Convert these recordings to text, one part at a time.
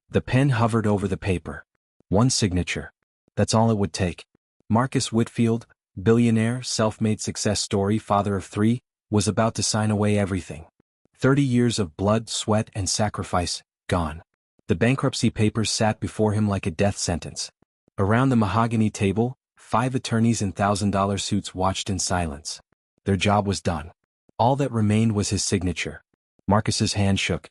The pen hovered over the paper. One signature. That's all it would take. Marcus Whitfield, billionaire, self-made success story, father of 3, was about to sign away everything. 30 years of blood, sweat, and sacrifice, gone. The bankruptcy papers sat before him like a death sentence. Around the mahogany table, 5 attorneys in $1,000 suits watched in silence. Their job was done. All that remained was his signature. Marcus's hand shook.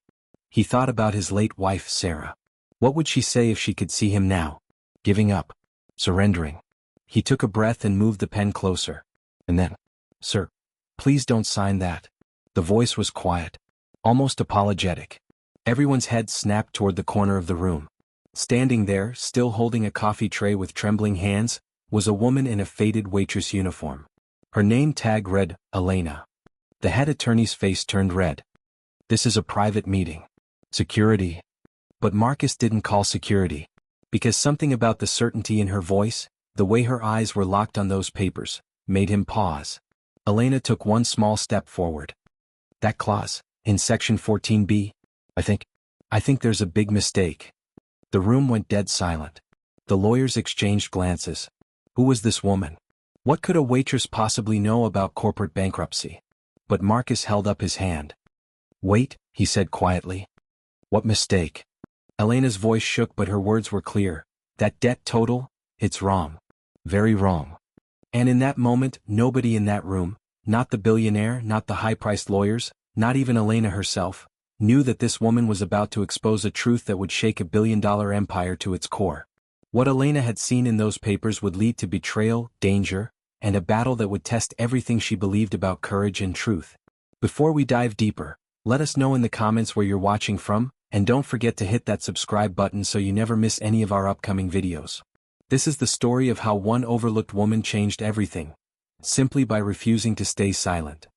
He thought about his late wife, Sarah. What would she say if she could see him now? Giving up. Surrendering. He took a breath and moved the pen closer. And then, "Sir, please don't sign that." The voice was quiet, almost apologetic. Everyone's head snapped toward the corner of the room. Standing there, still holding a coffee tray with trembling hands, was a woman in a faded waitress uniform. Her name tag read, Elena. The head attorney's face turned red. "This is a private meeting. Security." But Marcus didn't call security. Because something about the certainty in her voice, the way her eyes were locked on those papers, made him pause. Elena took one small step forward. "That clause, in section 14b, I think there's a big mistake." The room went dead silent. The lawyers exchanged glances. Who was this woman? What could a waitress possibly know about corporate bankruptcy? But Marcus held up his hand. "Wait," he said quietly. "What mistake?" Elena's voice shook, but her words were clear. "That debt total, it's wrong. Very wrong." And in that moment, nobody in that room, not the billionaire, not the high-priced lawyers, not even Elena herself, knew that this woman was about to expose a truth that would shake a billion-dollar empire to its core. What Elena had seen in those papers would lead to betrayal, danger, and a battle that would test everything she believed about courage and truth. Before we dive deeper, let us know in the comments where you're watching from, and don't forget to hit that subscribe button so you never miss any of our upcoming videos. This is the story of how one overlooked woman changed everything, simply by refusing to stay silent.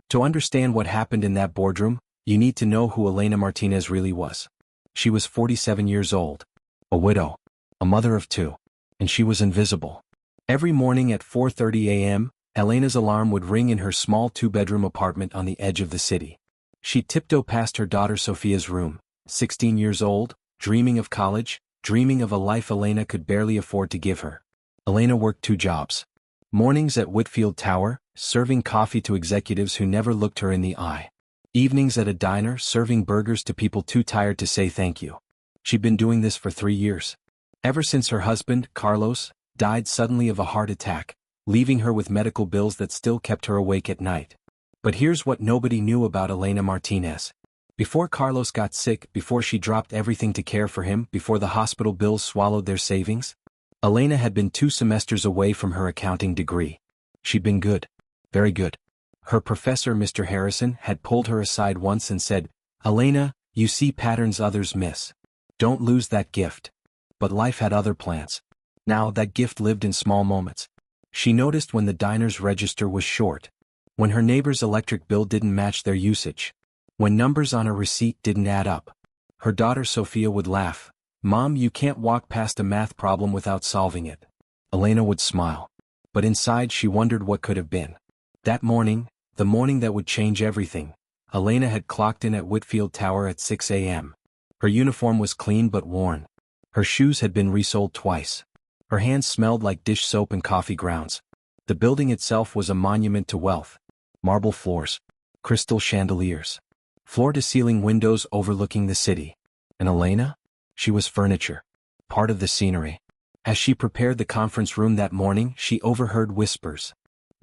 To understand what happened in that boardroom, you need to know who Elena Martinez really was. She was 47 years old, a widow, a mother of 2, and she was invisible. Every morning at 4:30 a.m., Elena's alarm would ring in her small 2-bedroom apartment on the edge of the city. She'd tiptoe past her daughter Sophia's room, 16 years old, dreaming of college, dreaming of a life Elena could barely afford to give her. Elena worked 2 jobs. Mornings at Whitfield Tower, serving coffee to executives who never looked her in the eye. Evenings at a diner, serving burgers to people too tired to say thank you. She'd been doing this for 3 years. Ever since her husband, Carlos, died suddenly of a heart attack, leaving her with medical bills that still kept her awake at night. But here's what nobody knew about Elena Martinez. Before Carlos got sick, before she dropped everything to care for him, before the hospital bills swallowed their savings, Elena had been 2 semesters away from her accounting degree. She'd been good. Very good. Her professor, Mr. Harrison, had pulled her aside once and said, "Elena, you see patterns others miss. Don't lose that gift." But life had other plans. Now that gift lived in small moments. She noticed when the diner's register was short. When her neighbor's electric bill didn't match their usage. When numbers on a receipt didn't add up. Her daughter Sophia would laugh. "Mom, you can't walk past a math problem without solving it." Elena would smile. But inside she wondered what could have been. That morning, the morning that would change everything, Elena had clocked in at Whitfield Tower at 6 a.m. Her uniform was clean but worn. Her shoes had been resoled twice. Her hands smelled like dish soap and coffee grounds. The building itself was a monument to wealth. Marble floors. Crystal chandeliers. Floor-to-ceiling windows overlooking the city. And Elena? She was furniture. Part of the scenery. As she prepared the conference room that morning, she overheard whispers.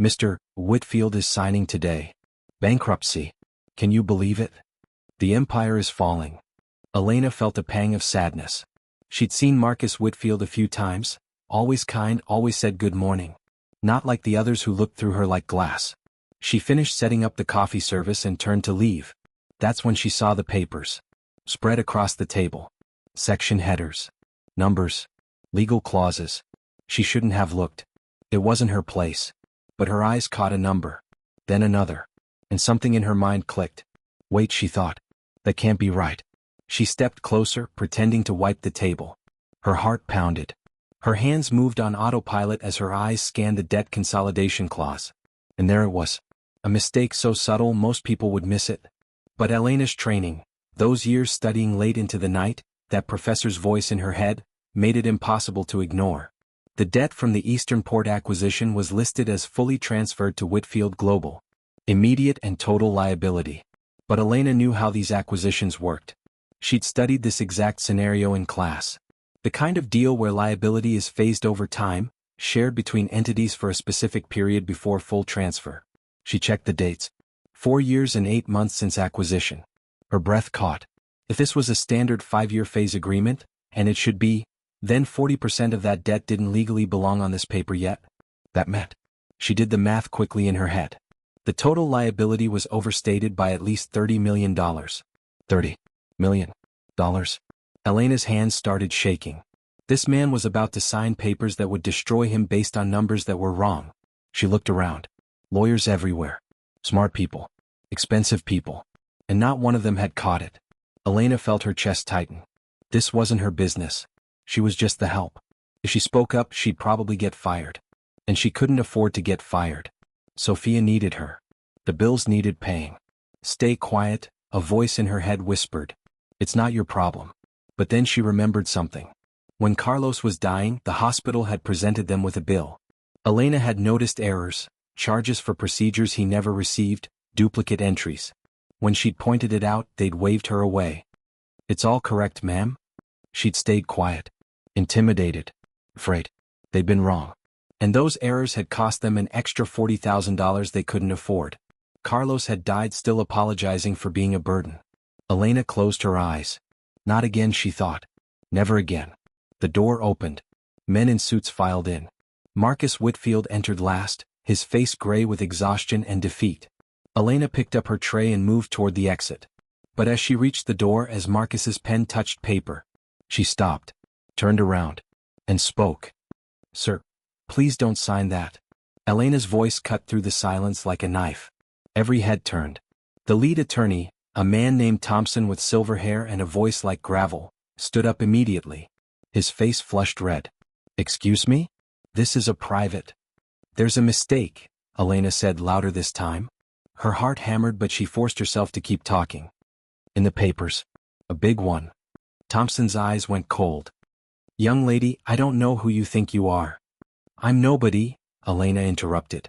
"Mr. Whitfield is signing today. Bankruptcy. Can you believe it? The empire is falling." Elena felt a pang of sadness. She'd seen Marcus Whitfield a few times, always kind, always said good morning. Not like the others who looked through her like glass. She finished setting up the coffee service and turned to leave. That's when she saw the papers. Spread across the table. Section headers. Numbers. Legal clauses. She shouldn't have looked. It wasn't her place. But her eyes caught a number. Then another. And something in her mind clicked. Wait, she thought. That can't be right. She stepped closer, pretending to wipe the table. Her heart pounded. Her hands moved on autopilot as her eyes scanned the debt consolidation clause. And there it was. A mistake so subtle most people would miss it. But Elena's training, those years studying late into the night, that professor's voice in her head, made it impossible to ignore. The debt from the Eastern Port acquisition was listed as fully transferred to Whitfield Global. Immediate and total liability. But Elena knew how these acquisitions worked. She'd studied this exact scenario in class. The kind of deal where liability is phased over time, shared between entities for a specific period before full transfer. She checked the dates. 4 years and 8 months since acquisition. Her breath caught. If this was a standard 5-year phase agreement, and it should be, then 40% of that debt didn't legally belong on this paper yet. That meant. She did the math quickly in her head. The total liability was overstated by at least $30 million. $30 million. Elena's hands started shaking. This man was about to sign papers that would destroy him based on numbers that were wrong. She looked around. Lawyers everywhere. Smart people. Expensive people. And not one of them had caught it. Elena felt her chest tighten. This wasn't her business. She was just the help. If she spoke up, she'd probably get fired. And she couldn't afford to get fired. Sophia needed her. The bills needed paying. Stay quiet, a voice in her head whispered. It's not your problem. But then she remembered something. When Carlos was dying, the hospital had presented them with a bill. Elena had noticed errors, charges for procedures he never received, duplicate entries. When she'd pointed it out, they'd waved her away. It's all correct, ma'am? She'd stayed quiet. Intimidated. Afraid. They'd been wrong. And those errors had cost them an extra $40,000 they couldn't afford. Carlos had died still apologizing for being a burden. Elena closed her eyes. Not again, she thought. Never again. The door opened. Men in suits filed in. Marcus Whitfield entered last, his face gray with exhaustion and defeat. Elena picked up her tray and moved toward the exit. But as she reached the door, as Marcus's pen touched paper, she stopped, turned around, and spoke. Sir, please don't sign that. Elena's voice cut through the silence like a knife. Every head turned. The lead attorney, a man named Thompson with silver hair and a voice like gravel, stood up immediately. His face flushed red. Excuse me? This is a private. There's a mistake, Elena said louder this time. Her heart hammered, but she forced herself to keep talking. In the papers. A big one. Thompson's eyes went cold. Young lady, I don't know who you think you are. I'm nobody, Elena interrupted.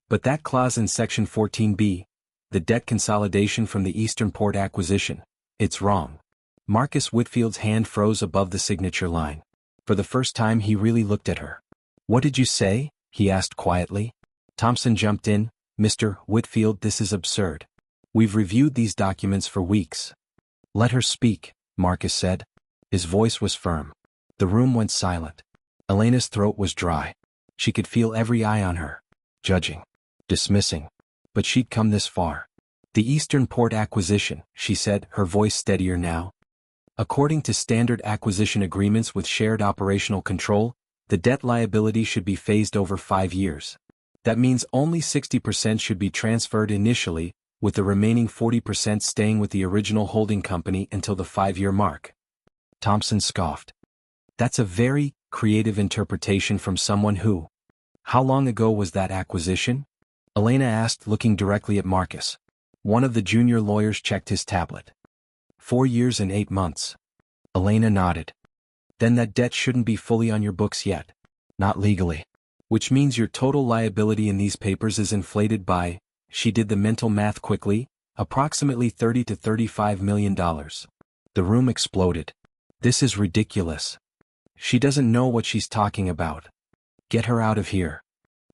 But that clause in Section 14B, the debt consolidation from the Eastern Port acquisition, it's wrong. Marcus Whitfield's hand froze above the signature line. For the first time he really looked at her. What did you say? He asked quietly. Thompson jumped in. Mr. Whitfield, this is absurd. We've reviewed these documents for weeks. Let her speak, Marcus said. His voice was firm. The room went silent. Elena's throat was dry. She could feel every eye on her. Judging. Dismissing. But she'd come this far. The Eastern Port acquisition, she said, her voice steadier now. According to standard acquisition agreements with shared operational control, the debt liability should be phased over 5 years. That means only 60% should be transferred initially, with the remaining 40% staying with the original holding company until the 5-year mark. Thompson scoffed. That's a very creative interpretation from someone who. How long ago was that acquisition? Elena asked, looking directly at Marcus. One of the junior lawyers checked his tablet. 4 years and 8 months. Elena nodded. Then that debt shouldn't be fully on your books yet. Not legally. Which means your total liability in these papers is inflated by, she did the mental math quickly, approximately $30 to $35 million. The room exploded. This is ridiculous. She doesn't know what she's talking about. Get her out of here.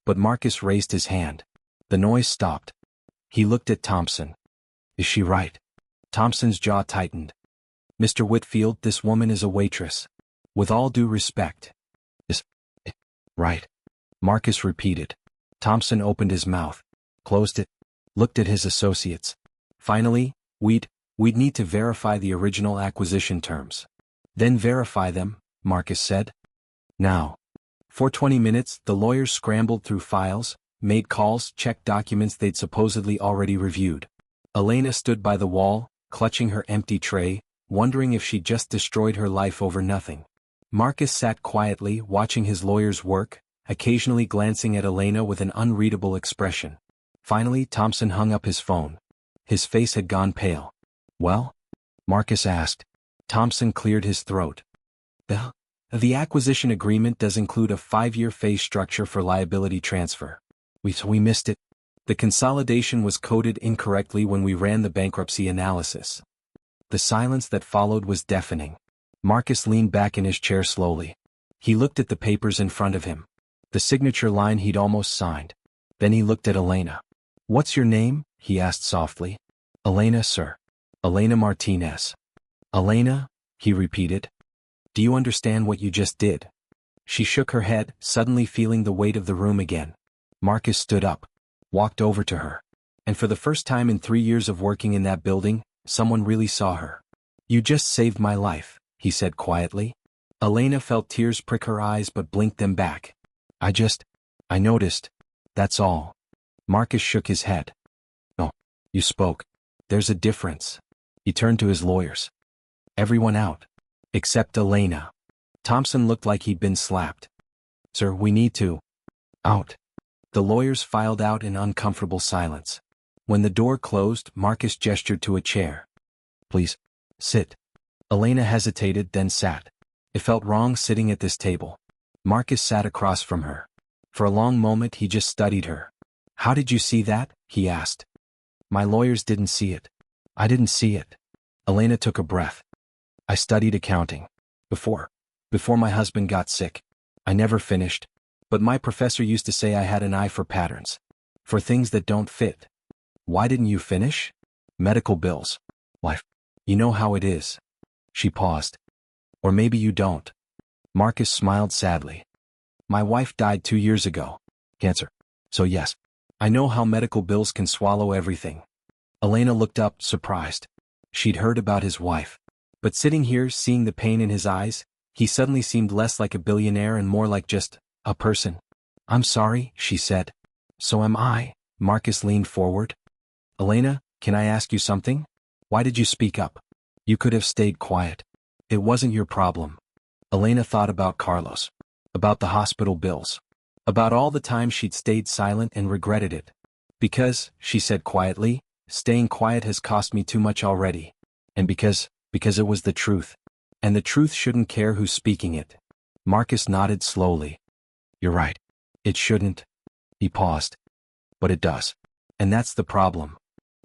But Marcus raised his hand. The noise stopped. He looked at Thompson. Is she right? Thompson's jaw tightened. Mr. Whitfield, this woman is a waitress. With all due respect. Is it right? Marcus repeated. Thompson opened his mouth, closed it, looked at his associates. Finally, we'd need to verify the original acquisition terms. Then verify them, Marcus said. Now. For 20 minutes, the lawyers scrambled through files, made calls, checked documents they'd supposedly already reviewed. Elena stood by the wall, clutching her empty tray, wondering if she'd just destroyed her life over nothing. Marcus sat quietly, watching his lawyers work, occasionally glancing at Elena with an unreadable expression. Finally, Thompson hung up his phone. His face had gone pale. Well? Marcus asked. Thompson cleared his throat. The acquisition agreement does include a 5-year phase structure for liability transfer. We missed it. The consolidation was coded incorrectly when we ran the bankruptcy analysis. The silence that followed was deafening. Marcus leaned back in his chair slowly. He looked at the papers in front of him. The signature line he'd almost signed. Then he looked at Elena. "What's your name?" he asked softly. "Elena, sir. Elena Martinez." "Elena?" he repeated. "Do you understand what you just did?" She shook her head, suddenly feeling the weight of the room again. Marcus stood up, walked over to her. And for the first time in 3 years of working in that building, someone really saw her. "You just saved my life," he said quietly. Elena felt tears prick her eyes but blinked them back. I noticed. That's all." Marcus shook his head. "No, you spoke. There's a difference." He turned to his lawyers. "Everyone out. Except Elena." Thompson looked like he'd been slapped. "Sir, we need to." "Out." The lawyers filed out in uncomfortable silence. When the door closed, Marcus gestured to a chair. "Please, sit." Elena hesitated, then sat. It felt wrong sitting at this table. Marcus sat across from her. For a long moment he just studied her. "How did you see that?" he asked. "My lawyers didn't see it. I didn't see it." Elena took a breath. "I studied accounting. Before my husband got sick. I never finished. But my professor used to say I had an eye for patterns. For things that don't fit." "Why didn't you finish?" "Medical bills. Life. You know how it is." She paused. "Or maybe you don't." Marcus smiled sadly. "My wife died 2 years ago. Cancer. So yes, I know how medical bills can swallow everything." Elena looked up, surprised. She'd heard about his wife. But sitting here, seeing the pain in his eyes, he suddenly seemed less like a billionaire and more like just a person. "I'm sorry," she said. "So am I." Marcus leaned forward. "Elena, can I ask you something? Why did you speak up? You could have stayed quiet. It wasn't your problem." Elena thought about Carlos. About the hospital bills. About all the time she'd stayed silent and regretted it. "Because," she said quietly, "staying quiet has cost me too much already. And because it was the truth. And the truth shouldn't care who's speaking it." Marcus nodded slowly. "You're right. It shouldn't." He paused. "But it does. And that's the problem."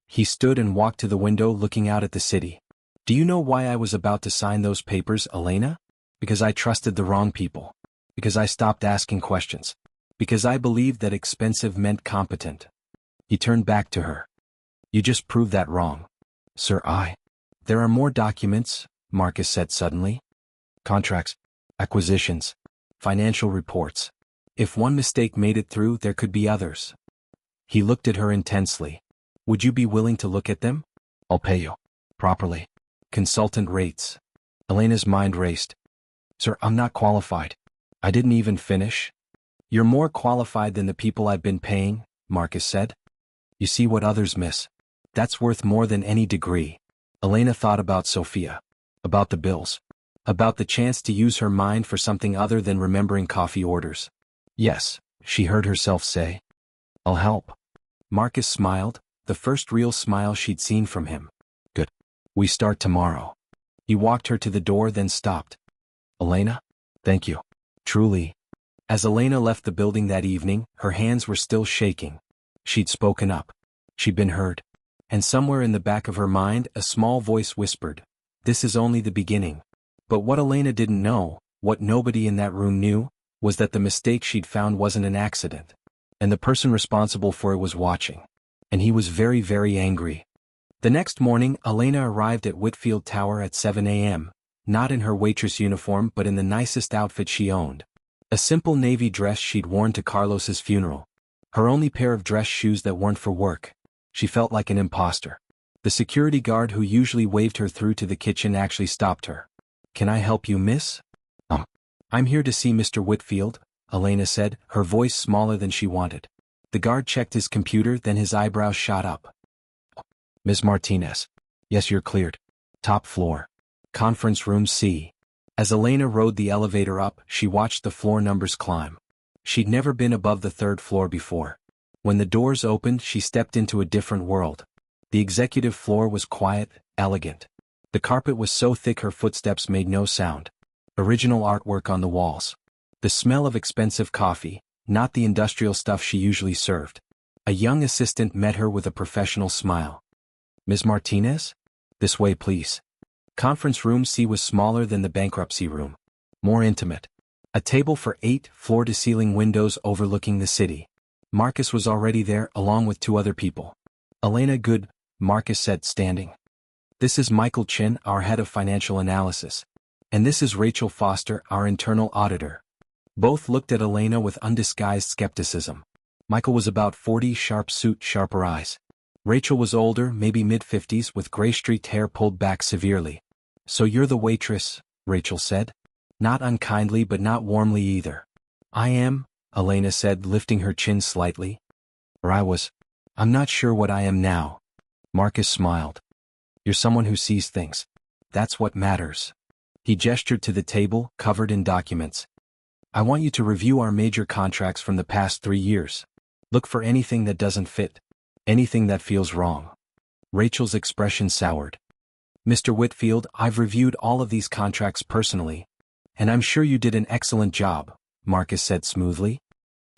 He stood and walked to the window looking out at the city. "Do you know why I was about to sign those papers, Elena? Because I trusted the wrong people. Because I stopped asking questions. Because I believed that expensive meant competent." He turned back to her. "You just proved that wrong." "Sir, There are more documents," Marcus said suddenly. "Contracts, acquisitions, financial reports. If one mistake made it through, there could be others." He looked at her intensely. "Would you be willing to look at them? I'll pay you. Properly. Consultant rates." Elena's mind raced. "Sir, I'm not qualified. I didn't even finish." "You're more qualified than the people I've been paying," Marcus said. "You see what others miss. That's worth more than any degree." Elena thought about Sophia. About the bills. About the chance to use her mind for something other than remembering coffee orders. "Yes," she heard herself say. "I'll help." Marcus smiled, the first real smile she'd seen from him. "Good. We start tomorrow." He walked her to the door, then stopped. "Elena? Thank you. Truly." As Elena left the building that evening, her hands were still shaking. She'd spoken up. She'd been heard. And somewhere in the back of her mind, a small voice whispered, "This is only the beginning." But what Elena didn't know, what nobody in that room knew, was that the mistake she'd found wasn't an accident. And the person responsible for it was watching. And he was very, very angry. The next morning, Elena arrived at Whitfield Tower at 7 a.m., not in her waitress uniform but in the nicest outfit she owned. A simple navy dress she'd worn to Carlos's funeral. Her only pair of dress shoes that weren't for work. She felt like an imposter. The security guard who usually waved her through to the kitchen actually stopped her. "Can I help you, miss?" I'm here to see Mr. Whitfield," Elena said, her voice smaller than she wanted. The guard checked his computer, then his eyebrows shot up. "Ms. Martinez. Yes, you're cleared. Top floor. Conference room C." As Elena rode the elevator up, she watched the floor numbers climb. She'd never been above the 3rd floor before. When the doors opened, she stepped into a different world. The executive floor was quiet, elegant. The carpet was so thick her footsteps made no sound. Original artwork on the walls. The smell of expensive coffee, not the industrial stuff she usually served. A young assistant met her with a professional smile. "Ms. Martinez? This way, please." Conference room C was smaller than the bankruptcy room. More intimate. A table for 8 floor-to-ceiling windows overlooking the city. Marcus was already there, along with 2 other people. "Elena, good," Marcus said, standing. "This is Michael Chin, our head of financial analysis. And this is Rachel Foster, our internal auditor." Both looked at Elena with undisguised skepticism. Michael was about 40, sharp suit, sharper eyes. Rachel was older, maybe mid-50s, with gray-streaked hair pulled back severely. "So you're the waitress," Rachel said. Not unkindly but not warmly either. "I am," Elena said, lifting her chin slightly. "Or I was. I'm not sure what I am now." Marcus smiled. "You're someone who sees things. That's what matters." He gestured to the table, covered in documents. "I want you to review our major contracts from the past 3 years. Look for anything that doesn't fit. Anything that feels wrong." Rachel's expression soured. "Mr. Whitfield, I've reviewed all of these contracts personally. And I'm sure you did an excellent job," Marcus said smoothly.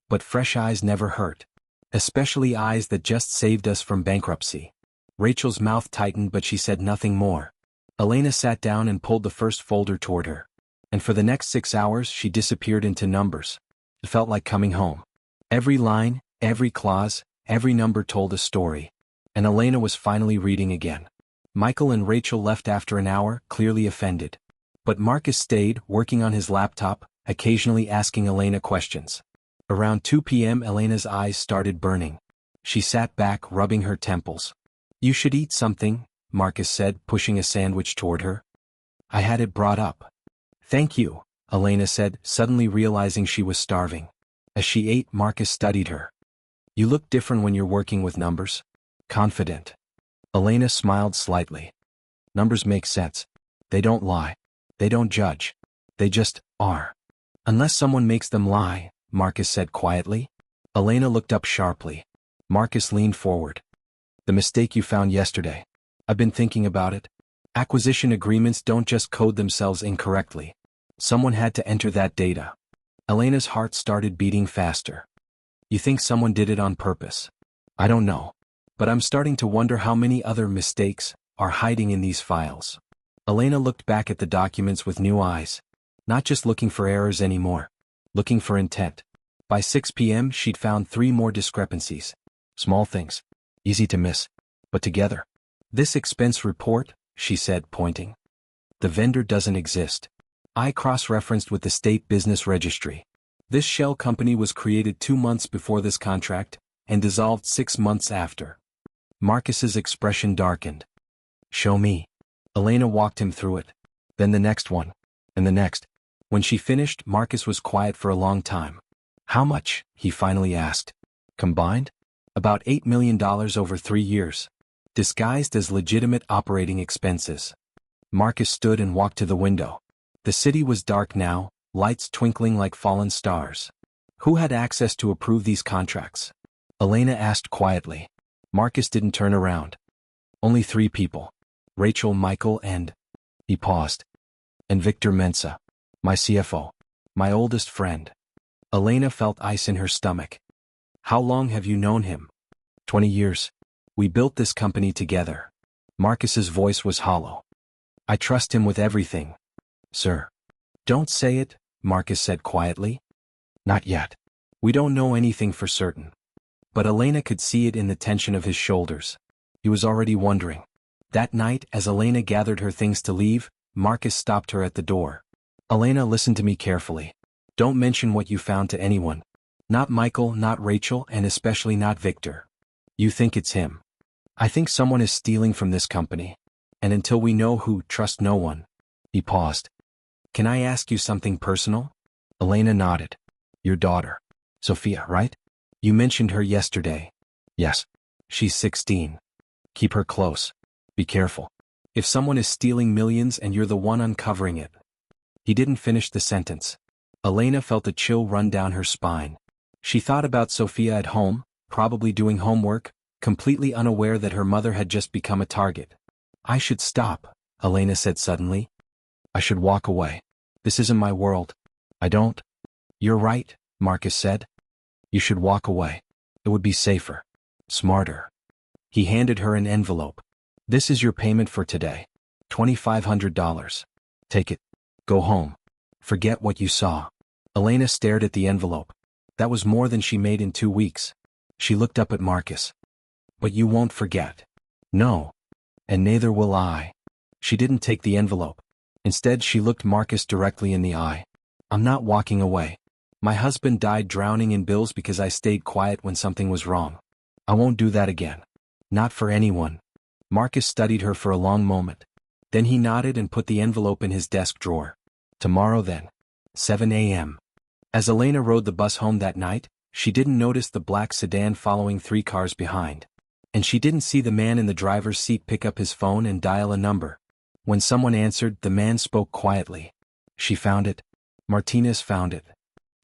"But fresh eyes never hurt. Especially eyes that just saved us from bankruptcy." Rachel's mouth tightened but she said nothing more. Elena sat down and pulled the first folder toward her. And for the next 6 hours she disappeared into numbers. It felt like coming home. Every line, every clause, every number told a story. And Elena was finally reading again. Michael and Rachel left after an hour, clearly offended. But Marcus stayed, working on his laptop, occasionally asking Elena questions. Around 2 p.m. Elena's eyes started burning. She sat back, rubbing her temples. "You should eat something," Marcus said, pushing a sandwich toward her. "I had it brought up." "Thank you," Elena said, suddenly realizing she was starving. As she ate, Marcus studied her. "You look different when you're working with numbers. Confident." Elena smiled slightly. "Numbers make sense. They don't lie. They don't judge. They just are. Unless someone makes them lie," Marcus said quietly. Elena looked up sharply. Marcus leaned forward. "The mistake you found yesterday. I've been thinking about it. Acquisition agreements don't just code themselves incorrectly. Someone had to enter that data." Elena's heart started beating faster. "You think someone did it on purpose?" "I don't know. But I'm starting to wonder how many other mistakes are hiding in these files." Elena looked back at the documents with new eyes. Not just looking for errors anymore. Looking for intent. By 6 p.m. she'd found 3 more discrepancies. Small things. Easy to miss. But together. "This expense report," she said, pointing. "The vendor doesn't exist. I cross-referenced with the state business registry. This shell company was created 2 months before this contract, and dissolved 6 months after." Marcus's expression darkened. "Show me." Elena walked him through it. Then the next one. And the next. When she finished, Marcus was quiet for a long time. "How much?" he finally asked. "Combined?" "About $8 million over 3 years. Disguised as legitimate operating expenses." Marcus stood and walked to the window. The city was dark now, lights twinkling like fallen stars. "Who had access to approve these contracts?" Elena asked quietly. Marcus didn't turn around. "Only 3 people. Rachel, Michael, and..." He paused. "And Victor Mensa. My CFO. My oldest friend." Elena felt ice in her stomach. "How long have you known him?" 20 years. We built this company together." Marcus's voice was hollow. "I trust him with everything, sir." "Don't say it," Marcus said quietly. "Not yet. We don't know anything for certain." But Elena could see it in the tension of his shoulders. He was already wondering. That night, as Elena gathered her things to leave, Marcus stopped her at the door. "Elena, listen to me carefully. Don't mention what you found to anyone. Not Michael, not Rachel, and especially not Victor. You think it's him. I think someone is stealing from this company. And until we know who, trust no one." He paused. "Can I ask you something personal?" Elena nodded. "Your daughter. Sophia, right? You mentioned her yesterday." "Yes. She's 16. Keep her close. Be careful. If someone is stealing millions and you're the one uncovering it." He didn't finish the sentence. Elena felt a chill run down her spine. She thought about Sophia at home, probably doing homework, completely unaware that her mother had just become a target. "I should stop," Elena said suddenly. I should walk away. This isn't my world. I don't. You're right, Marcus said. You should walk away. It would be safer. Smarter. He handed her an envelope. This is your payment for today. $2,500. Take it. Go home. Forget what you saw. Elena stared at the envelope. That was more than she made in 2 weeks. She looked up at Marcus. But you won't forget. No. And neither will I. She didn't take the envelope. Instead, she looked Marcus directly in the eye. I'm not walking away. My husband died drowning in bills because I stayed quiet when something was wrong. I won't do that again. Not for anyone. Marcus studied her for a long moment. Then he nodded and put the envelope in his desk drawer. Tomorrow then. 7 a.m. As Elena rode the bus home that night, she didn't notice the black sedan following 3 cars behind. And she didn't see the man in the driver's seat pick up his phone and dial a number. When someone answered, the man spoke quietly. She found it. Martinez found it.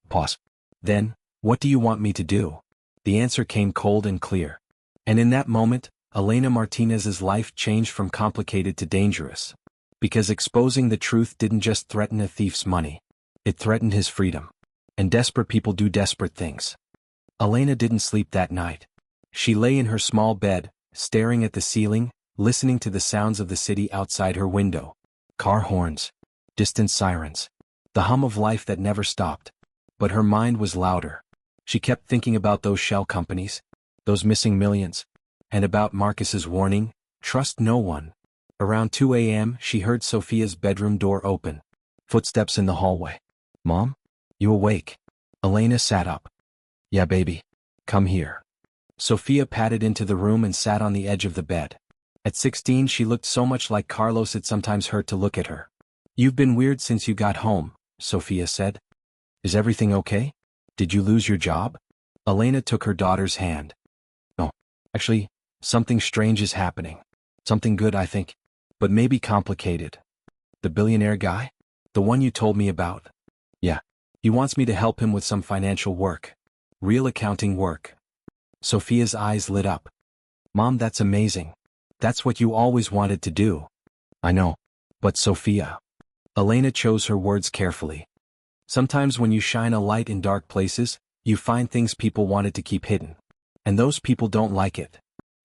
Pause. Then, what do you want me to do? The answer came cold and clear. And in that moment, Elena Martinez's life changed from complicated to dangerous. Because exposing the truth didn't just threaten a thief's money. It threatened his freedom. And desperate people do desperate things. Elena didn't sleep that night. She lay in her small bed, staring at the ceiling, listening to the sounds of the city outside her window. Car horns. Distant sirens. The hum of life that never stopped. But her mind was louder. She kept thinking about those shell companies, those missing millions, and about Marcus's warning, trust no one. Around 2 a.m., she heard Sophia's bedroom door open. Footsteps in the hallway. Mom? You awake? Elena sat up. Yeah, baby. Come here. Sophia padded into the room and sat on the edge of the bed. At 16, she looked so much like Carlos it sometimes hurt to look at her. You've been weird since you got home, Sophia said. Is everything okay? Did you lose your job? Elena took her daughter's hand. No. Actually, something strange is happening. Something good, I think. But maybe complicated. The billionaire guy? The one you told me about? Yeah. He wants me to help him with some financial work. Real accounting work. Sophia's eyes lit up. Mom, that's amazing. That's what you always wanted to do. I know. But Sophia. Elena chose her words carefully. Sometimes when you shine a light in dark places, you find things people wanted to keep hidden. And those people don't like it.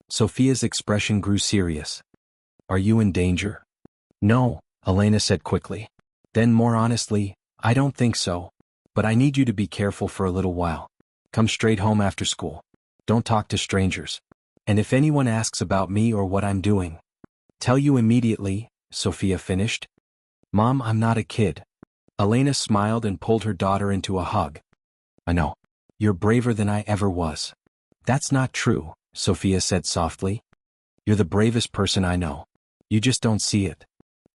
Sophia's expression grew serious. Are you in danger? No, Elena said quickly. Then more honestly, I don't think so. But I need you to be careful for a little while. Come straight home after school. Don't talk to strangers. And if anyone asks about me or what I'm doing, tell you immediately, Sophia finished. Mom, I'm not a kid. Elena smiled and pulled her daughter into a hug. I know. You're braver than I ever was. That's not true, Sophia said softly. You're the bravest person I know. You just don't see it.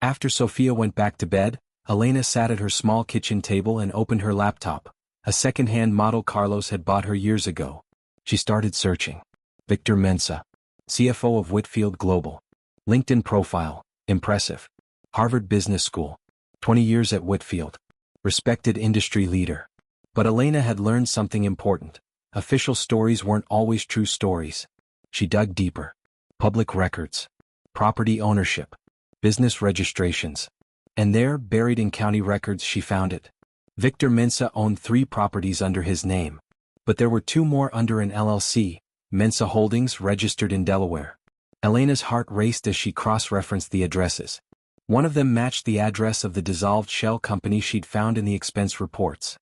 After Sophia went back to bed, Elena sat at her small kitchen table and opened her laptop, a second-hand model Carlos had bought her years ago. She started searching. Victor Mensa, CFO of Whitfield Global. LinkedIn profile, impressive. Harvard Business School. 20 years at Whitfield. Respected industry leader. But Elena had learned something important. Official stories weren't always true stories. She dug deeper. Public records. Property ownership. Business registrations. And there, buried in county records, she found it. Victor Mensa owned 3 properties under his name. But there were 2 more under an LLC, Mensa Holdings, registered in Delaware. Elena's heart raced as she cross-referenced the addresses. One of them matched the address of the dissolved shell company she'd found in the expense reports.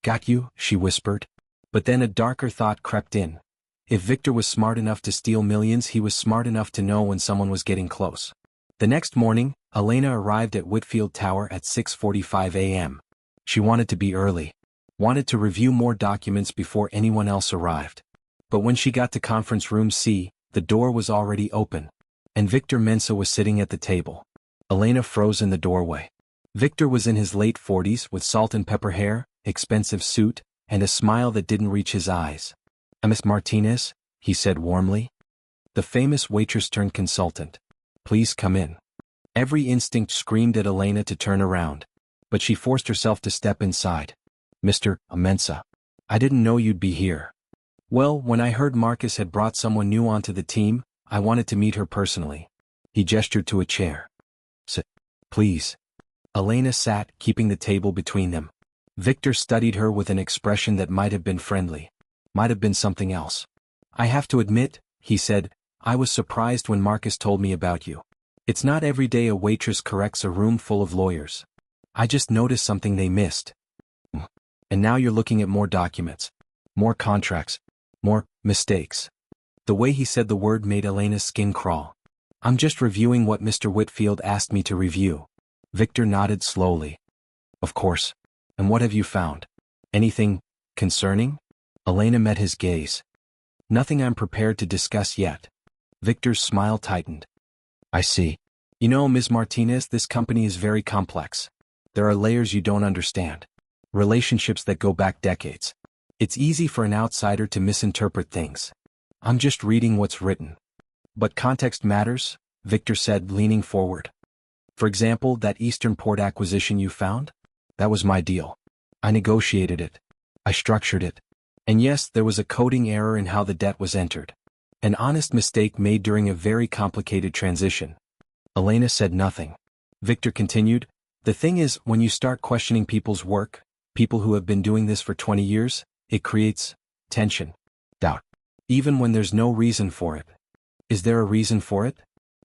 Got you, she whispered. But then a darker thought crept in. If Victor was smart enough to steal millions, he was smart enough to know when someone was getting close. The next morning, Elena arrived at Whitfield Tower at 6:45 a.m. She wanted to be early. Wanted to review more documents before anyone else arrived. But when she got to conference room C, the door was already open. And Victor Mensa was sitting at the table. Elena froze in the doorway. Victor was in his late 40s with salt and pepper hair, expensive suit, and a smile that didn't reach his eyes. Miss Martinez, he said warmly. The famous waitress turned consultant. Please come in. Every instinct screamed at Elena to turn around. But she forced herself to step inside. Mr. Mensa. I didn't know you'd be here. Well, when I heard Marcus had brought someone new onto the team, I wanted to meet her personally. He gestured to a chair. Please. Elena sat, keeping the table between them. Victor studied her with an expression that might have been friendly. Might have been something else. I have to admit, he said, I was surprised when Marcus told me about you. It's not every day a waitress corrects a room full of lawyers. I just noticed something they missed. And now you're looking at more documents. More contracts. More mistakes. The way he said the word made Elena's skin crawl. I'm just reviewing what Mr. Whitfield asked me to review. Victor nodded slowly. Of course. And what have you found? Anything concerning? Elena met his gaze. Nothing I'm prepared to discuss yet. Victor's smile tightened. I see. You know, Ms. Martinez, this company is very complex. There are layers you don't understand. Relationships that go back decades. It's easy for an outsider to misinterpret things. I'm just reading what's written. But context matters, Victor said, leaning forward. For example, that Eastern Port acquisition you found? That was my deal. I negotiated it. I structured it. And yes, there was a coding error in how the debt was entered. An honest mistake made during a very complicated transition. Elena said nothing. Victor continued, the thing is, when you start questioning people's work, people who have been doing this for 20 years, it creates tension, doubt. Even when there's no reason for it. Is there a reason for it?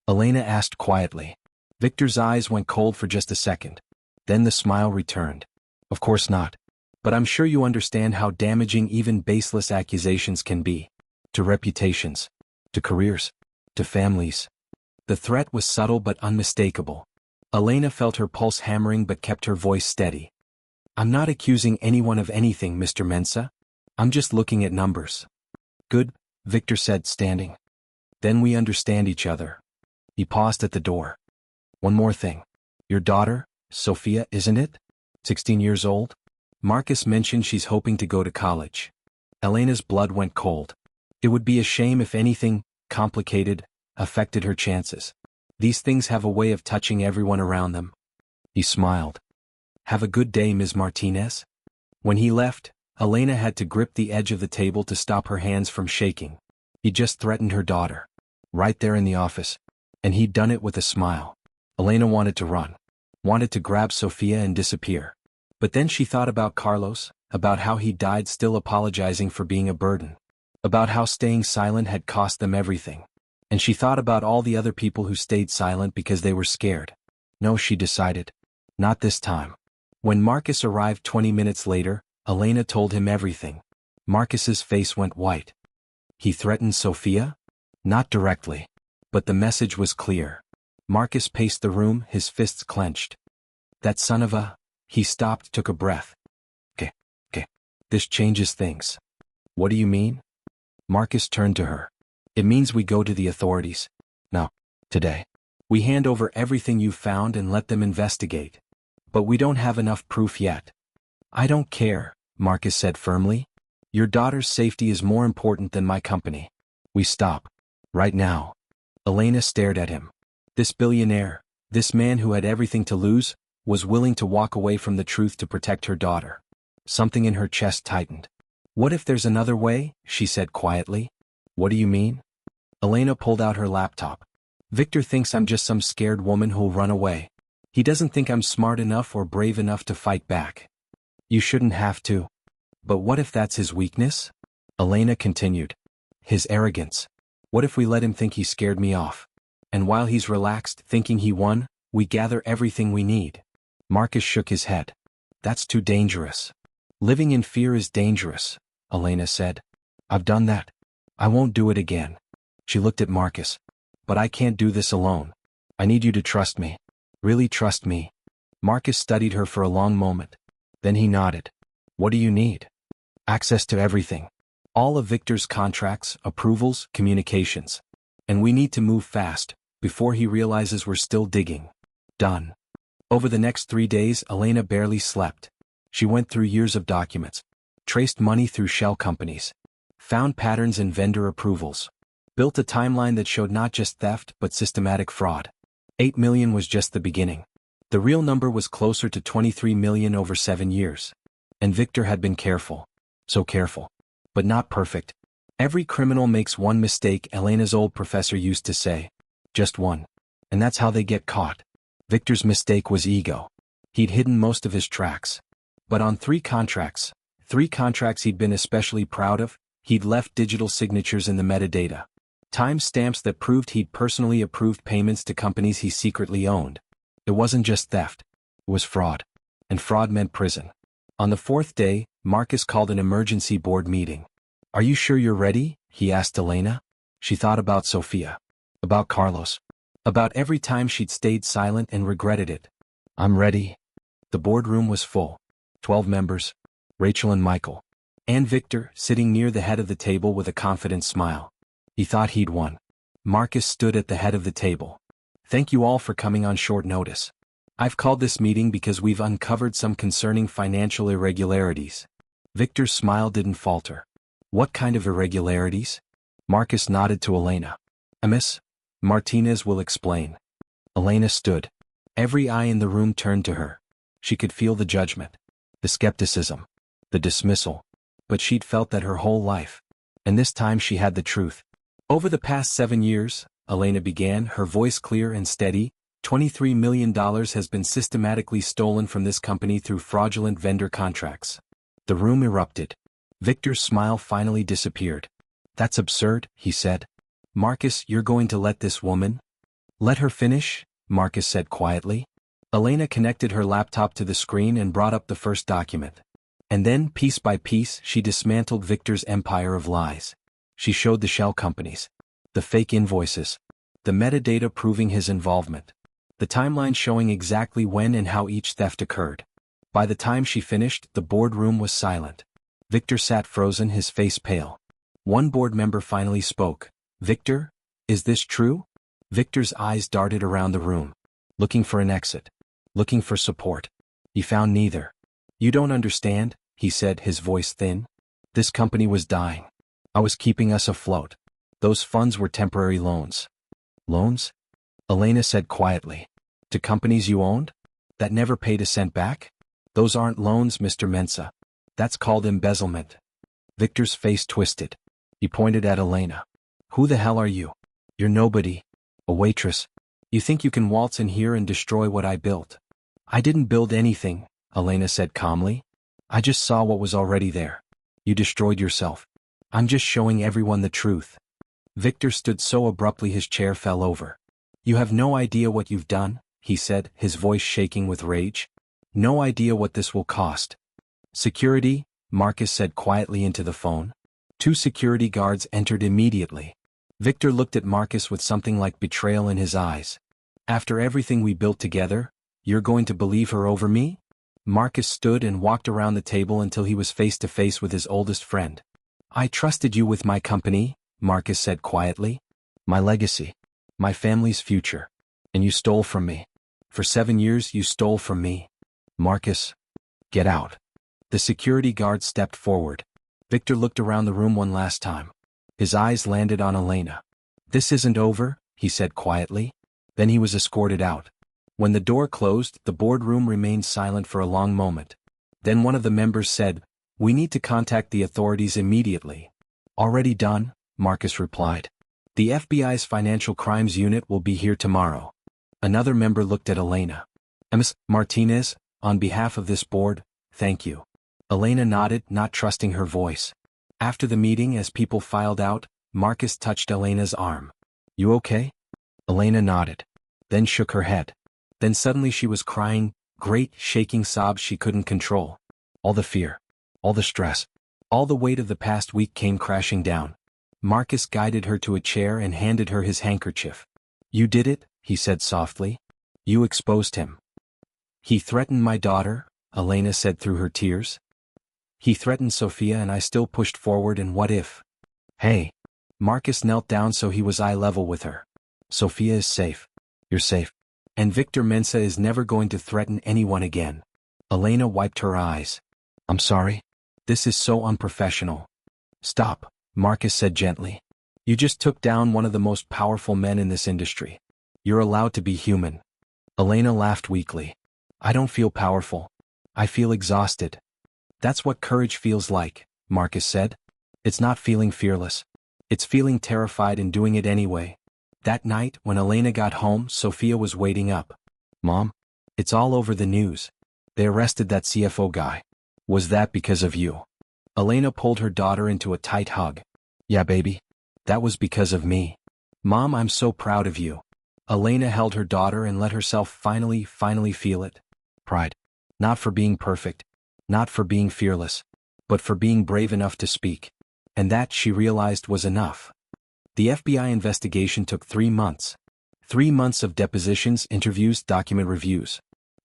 Elena asked quietly. Victor's eyes went cold for just a second. Then the smile returned. Of course not. But I'm sure you understand how damaging even baseless accusations can be. To reputations. To careers. To families. The threat was subtle but unmistakable. Elena felt her pulse hammering but kept her voice steady. I'm not accusing anyone of anything, Mr. Mensah. I'm just looking at numbers. Good, Victor said, standing. Then we understand each other. He paused at the door. One more thing. Your daughter, Sophia, isn't it? 16 years old? Marcus mentioned she's hoping to go to college. Elena's blood went cold. It would be a shame if anything complicated affected her chances. These things have a way of touching everyone around them. He smiled. Have a good day, Ms. Martinez. When he left, Elena had to grip the edge of the table to stop her hands from shaking. He just threatened her daughter. Right there in the office. And he'd done it with a smile. Elena wanted to run. Wanted to grab Sophia and disappear. But then she thought about Carlos, about how he died still apologizing for being a burden. About how staying silent had cost them everything. And she thought about all the other people who stayed silent because they were scared. No, she decided. Not this time. When Marcus arrived 20 minutes later, Elena told him everything. Marcus's face went white. He threatened Sophia? Not directly. But the message was clear. Marcus paced the room, his fists clenched. That son of a... He stopped, took a breath. Okay. This changes things. What do you mean? Marcus turned to her. It means we go to the authorities. No. Today. We hand over everything you've found and let them investigate. But we don't have enough proof yet. I don't care, Marcus said firmly. Your daughter's safety is more important than my company. We stop. Right now. Elena stared at him. This billionaire, this man who had everything to lose, was willing to walk away from the truth to protect her daughter. Something in her chest tightened. What if there's another way? She said quietly. What do you mean? Elena pulled out her laptop. Victor thinks I'm just some scared woman who'll run away. He doesn't think I'm smart enough or brave enough to fight back. You shouldn't have to. But what if that's his weakness? Elena continued. His arrogance. What if we let him think he scared me off? And while he's relaxed, thinking he won, we gather everything we need. Marcus shook his head. That's too dangerous. Living in fear is dangerous, Elena said. I've done that. I won't do it again. She looked at Marcus. But I can't do this alone. I need you to trust me. Really trust me. Marcus studied her for a long moment. Then he nodded. What do you need? Access to everything. All of Victor's contracts, approvals, communications. And we need to move fast, before he realizes we're still digging. Done. Over the next 3 days, Elena barely slept. She went through years of documents. Traced money through shell companies. Found patterns in vendor approvals. Built a timeline that showed not just theft but systematic fraud. 8 million was just the beginning. The real number was closer to 23 million over 7 years. And Victor had been careful. So careful. But not perfect. Every criminal makes one mistake, Elena's old professor used to say. Just one. And that's how they get caught. Victor's mistake was ego. He'd hidden most of his tracks. But on three contracts he'd been especially proud of, he'd left digital signatures in the metadata. Time stamps that proved he'd personally approved payments to companies he secretly owned. It wasn't just theft. It was fraud. And fraud meant prison. On the fourth day, Marcus called an emergency board meeting. "Are you sure you're ready?" he asked Elena. She thought about Sophia. About Carlos. About every time she'd stayed silent and regretted it. "I'm ready." The boardroom was full. 12 members. Rachel and Michael. And Victor, sitting near the head of the table with a confident smile. He thought he'd won. Marcus stood at the head of the table. "Thank you all for coming on short notice. I've called this meeting because we've uncovered some concerning financial irregularities." Victor's smile didn't falter. "What kind of irregularities?" Marcus nodded to Elena. "Miss Martinez will explain." Elena stood. Every eye in the room turned to her. She could feel the judgment, the skepticism, the dismissal. But she'd felt that her whole life. And this time she had the truth. "Over the past 7 years," Elena began, her voice clear and steady, $23 million has been systematically stolen from this company through fraudulent vendor contracts. The room erupted. Victor's smile finally disappeared. "That's absurd," he said. "Marcus, you're going to let this woman?" "Let her finish," Marcus said quietly. Elena connected her laptop to the screen and brought up the first document. And then, piece by piece, she dismantled Victor's empire of lies. She showed the shell companies, the fake invoices, the metadata proving his involvement, the timeline showing exactly when and how each theft occurred. By the time she finished, the boardroom was silent. Victor sat frozen, his face pale. One board member finally spoke. "Victor, is this true?" Victor's eyes darted around the room, looking for an exit, looking for support. He found neither. "You don't understand," he said, his voice thin. "This company was dying. I was keeping us afloat. Those funds were temporary loans." "Loans?" Elena said quietly. "To companies you owned? That never paid a cent back?" "Those aren't loans, Mr. Mensah. That's called embezzlement." Victor's face twisted. He pointed at Elena. "Who the hell are you? You're nobody. A waitress. You think you can waltz in here and destroy what I built?" "I didn't build anything," Elena said calmly. "I just saw what was already there. You destroyed yourself. I'm just showing everyone the truth." Victor stood so abruptly his chair fell over. "You have no idea what you've done," he said, his voice shaking with rage. "No idea what this will cost." "Security," Marcus said quietly into the phone. 2 security guards entered immediately. Victor looked at Marcus with something like betrayal in his eyes. "After everything we built together, you're going to believe her over me?" Marcus stood and walked around the table until he was face to face with his oldest friend. "I trusted you with my company," Marcus said quietly. "My legacy. My family's future. And you stole from me. For 7 years you stole from me. Marcus, get out." The security guard stepped forward. Victor looked around the room one last time. His eyes landed on Elena. "This isn't over," he said quietly. Then he was escorted out. When the door closed, the boardroom remained silent for a long moment. Then one of the members said, "We need to contact the authorities immediately." "Already done," Marcus replied. "The FBI's Financial Crimes Unit will be here tomorrow." Another member looked at Elena. "Ms. Martinez, on behalf of this board, thank you." Elena nodded, not trusting her voice. After the meeting, as people filed out, Marcus touched Elena's arm. "You okay?" Elena nodded, then shook her head. Then suddenly she was crying, great, shaking sobs she couldn't control. All the fear, all the stress, all the weight of the past week came crashing down. Marcus guided her to a chair and handed her his handkerchief. "You did it," he said softly. "You exposed him." "He threatened my daughter," Elena said through her tears. "He threatened Sophia and I still pushed forward, and what if?" "Hey." Marcus knelt down so he was eye level with her. "Sophia is safe. You're safe. And Victor Mensah is never going to threaten anyone again." Elena wiped her eyes. "I'm sorry. This is so unprofessional." "Stop," Marcus said gently. "You just took down one of the most powerful men in this industry. You're allowed to be human." Elena laughed weakly. "I don't feel powerful. I feel exhausted." "That's what courage feels like," Marcus said. "It's not feeling fearless. It's feeling terrified and doing it anyway." That night, when Elena got home, Sophia was waiting up. Mom? It's all over the news. They arrested that CFO guy. Was that because of you? Elena pulled her daughter into a tight hug. Yeah, baby. That was because of me. Mom, I'm so proud of you. Elena held her daughter and let herself finally feel it. Pride. Not for being perfect. Not for being fearless. But for being brave enough to speak. And that, she realized, was enough. The FBI investigation took 3 months. 3 months of depositions, interviews, document reviews.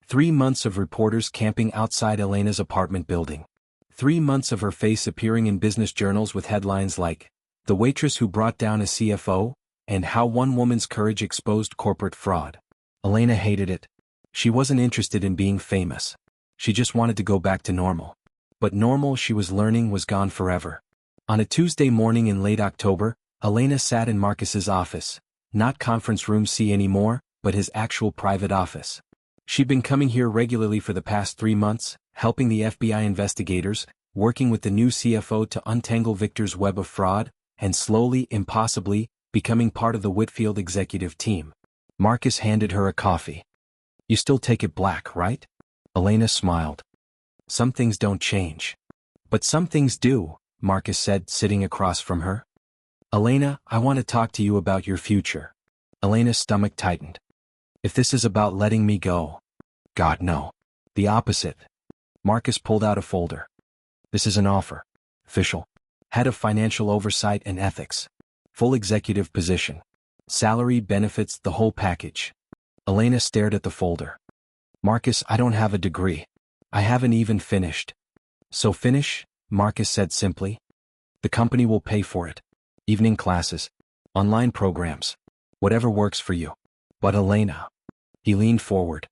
3 months of reporters camping outside Elena's apartment building. 3 months of her face appearing in business journals with headlines like, "The Waitress Who Brought Down a CFO," and "How One Woman's Courage Exposed Corporate Fraud." Elena hated it. She wasn't interested in being famous. She just wanted to go back to normal. But normal, she was learning, was gone forever. On a Tuesday morning in late October, Elena sat in Marcus's office. Not conference room C anymore, but his actual private office. She'd been coming here regularly for the past 3 months, helping the FBI investigators, working with the new CFO to untangle Victor's web of fraud, and slowly, impossibly, becoming part of the Whitfield executive team. Marcus handed her a coffee. You still take it black, right? Elena smiled. Some things don't change. But some things do, Marcus said, sitting across from her. Elena, I want to talk to you about your future. Elena's stomach tightened. If this is about letting me go. God, no. The opposite. Marcus pulled out a folder. This is an offer. Official. Head of Financial Oversight and Ethics. Full executive position. Salary, benefits, the whole package. Elena stared at the folder. Marcus, I don't have a degree. I haven't even finished. So finish, Marcus said simply. The company will pay for it. Evening classes. Online programs. Whatever works for you. But Elena. He leaned forward.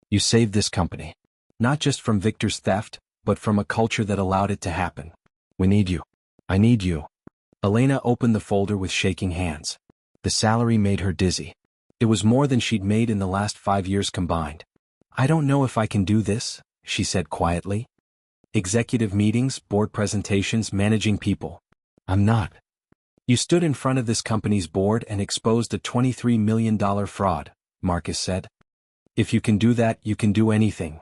You saved this company. Not just from Victor's theft, but from a culture that allowed it to happen. We need you. I need you. Elena opened the folder with shaking hands. The salary made her dizzy. It was more than she'd made in the last 5 years combined. I don't know if I can do this, she said quietly. Executive meetings, board presentations, managing people. I'm not. You stood in front of this company's board and exposed a $23 million fraud, Marcus said. If you can do that, you can do anything.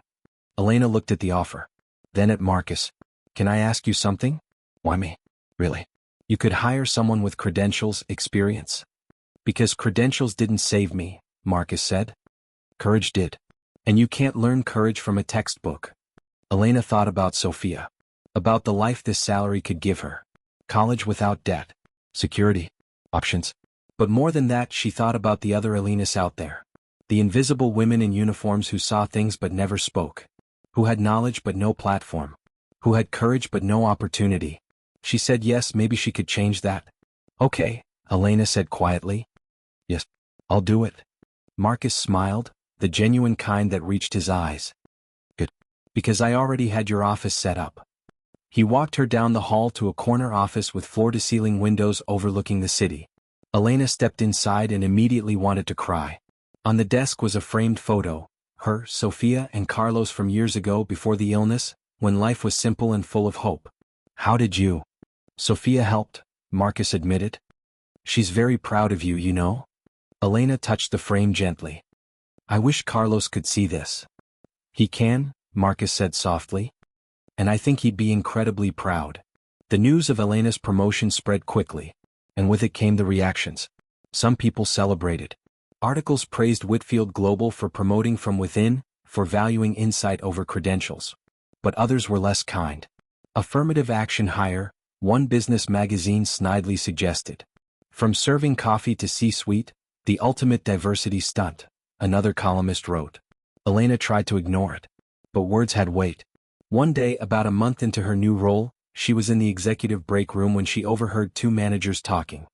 Elena looked at the offer. Then at Marcus. Can I ask you something? Why me? Really? You could hire someone with credentials, experience. Because credentials didn't save me, Marcus said. Courage did. And you can't learn courage from a textbook. Elena thought about Sophia. About the life this salary could give her. College without debt. Security. Options. But more than that, she thought about the other Elenas out there. The invisible women in uniforms who saw things but never spoke. Who had knowledge but no platform. Who had courage but no opportunity. She said yes, maybe she could change that. Okay, Elena said quietly. Yes, I'll do it. Marcus smiled, the genuine kind that reached his eyes. Good. Because I already had your office set up. He walked her down the hall to a corner office with floor-to-ceiling windows overlooking the city. Elena stepped inside and immediately wanted to cry. On the desk was a framed photo, her, Sophia, and Carlos from years ago before the illness, when life was simple and full of hope. How did you? Sophia helped, Marcus admitted. She's very proud of you, you know? Elena touched the frame gently. I wish Carlos could see this. He can, Marcus said softly. And I think he'd be incredibly proud. The news of Elena's promotion spread quickly, and with it came the reactions. Some people celebrated. Articles praised Whitfield Global for promoting from within, for valuing insight over credentials. But others were less kind. Affirmative action hire, one business magazine snidely suggested. From serving coffee to C-suite, the ultimate diversity stunt, another columnist wrote. Elena tried to ignore it. But words had weight. One day, about a month into her new role, she was in the executive break room when she overheard 2 managers talking.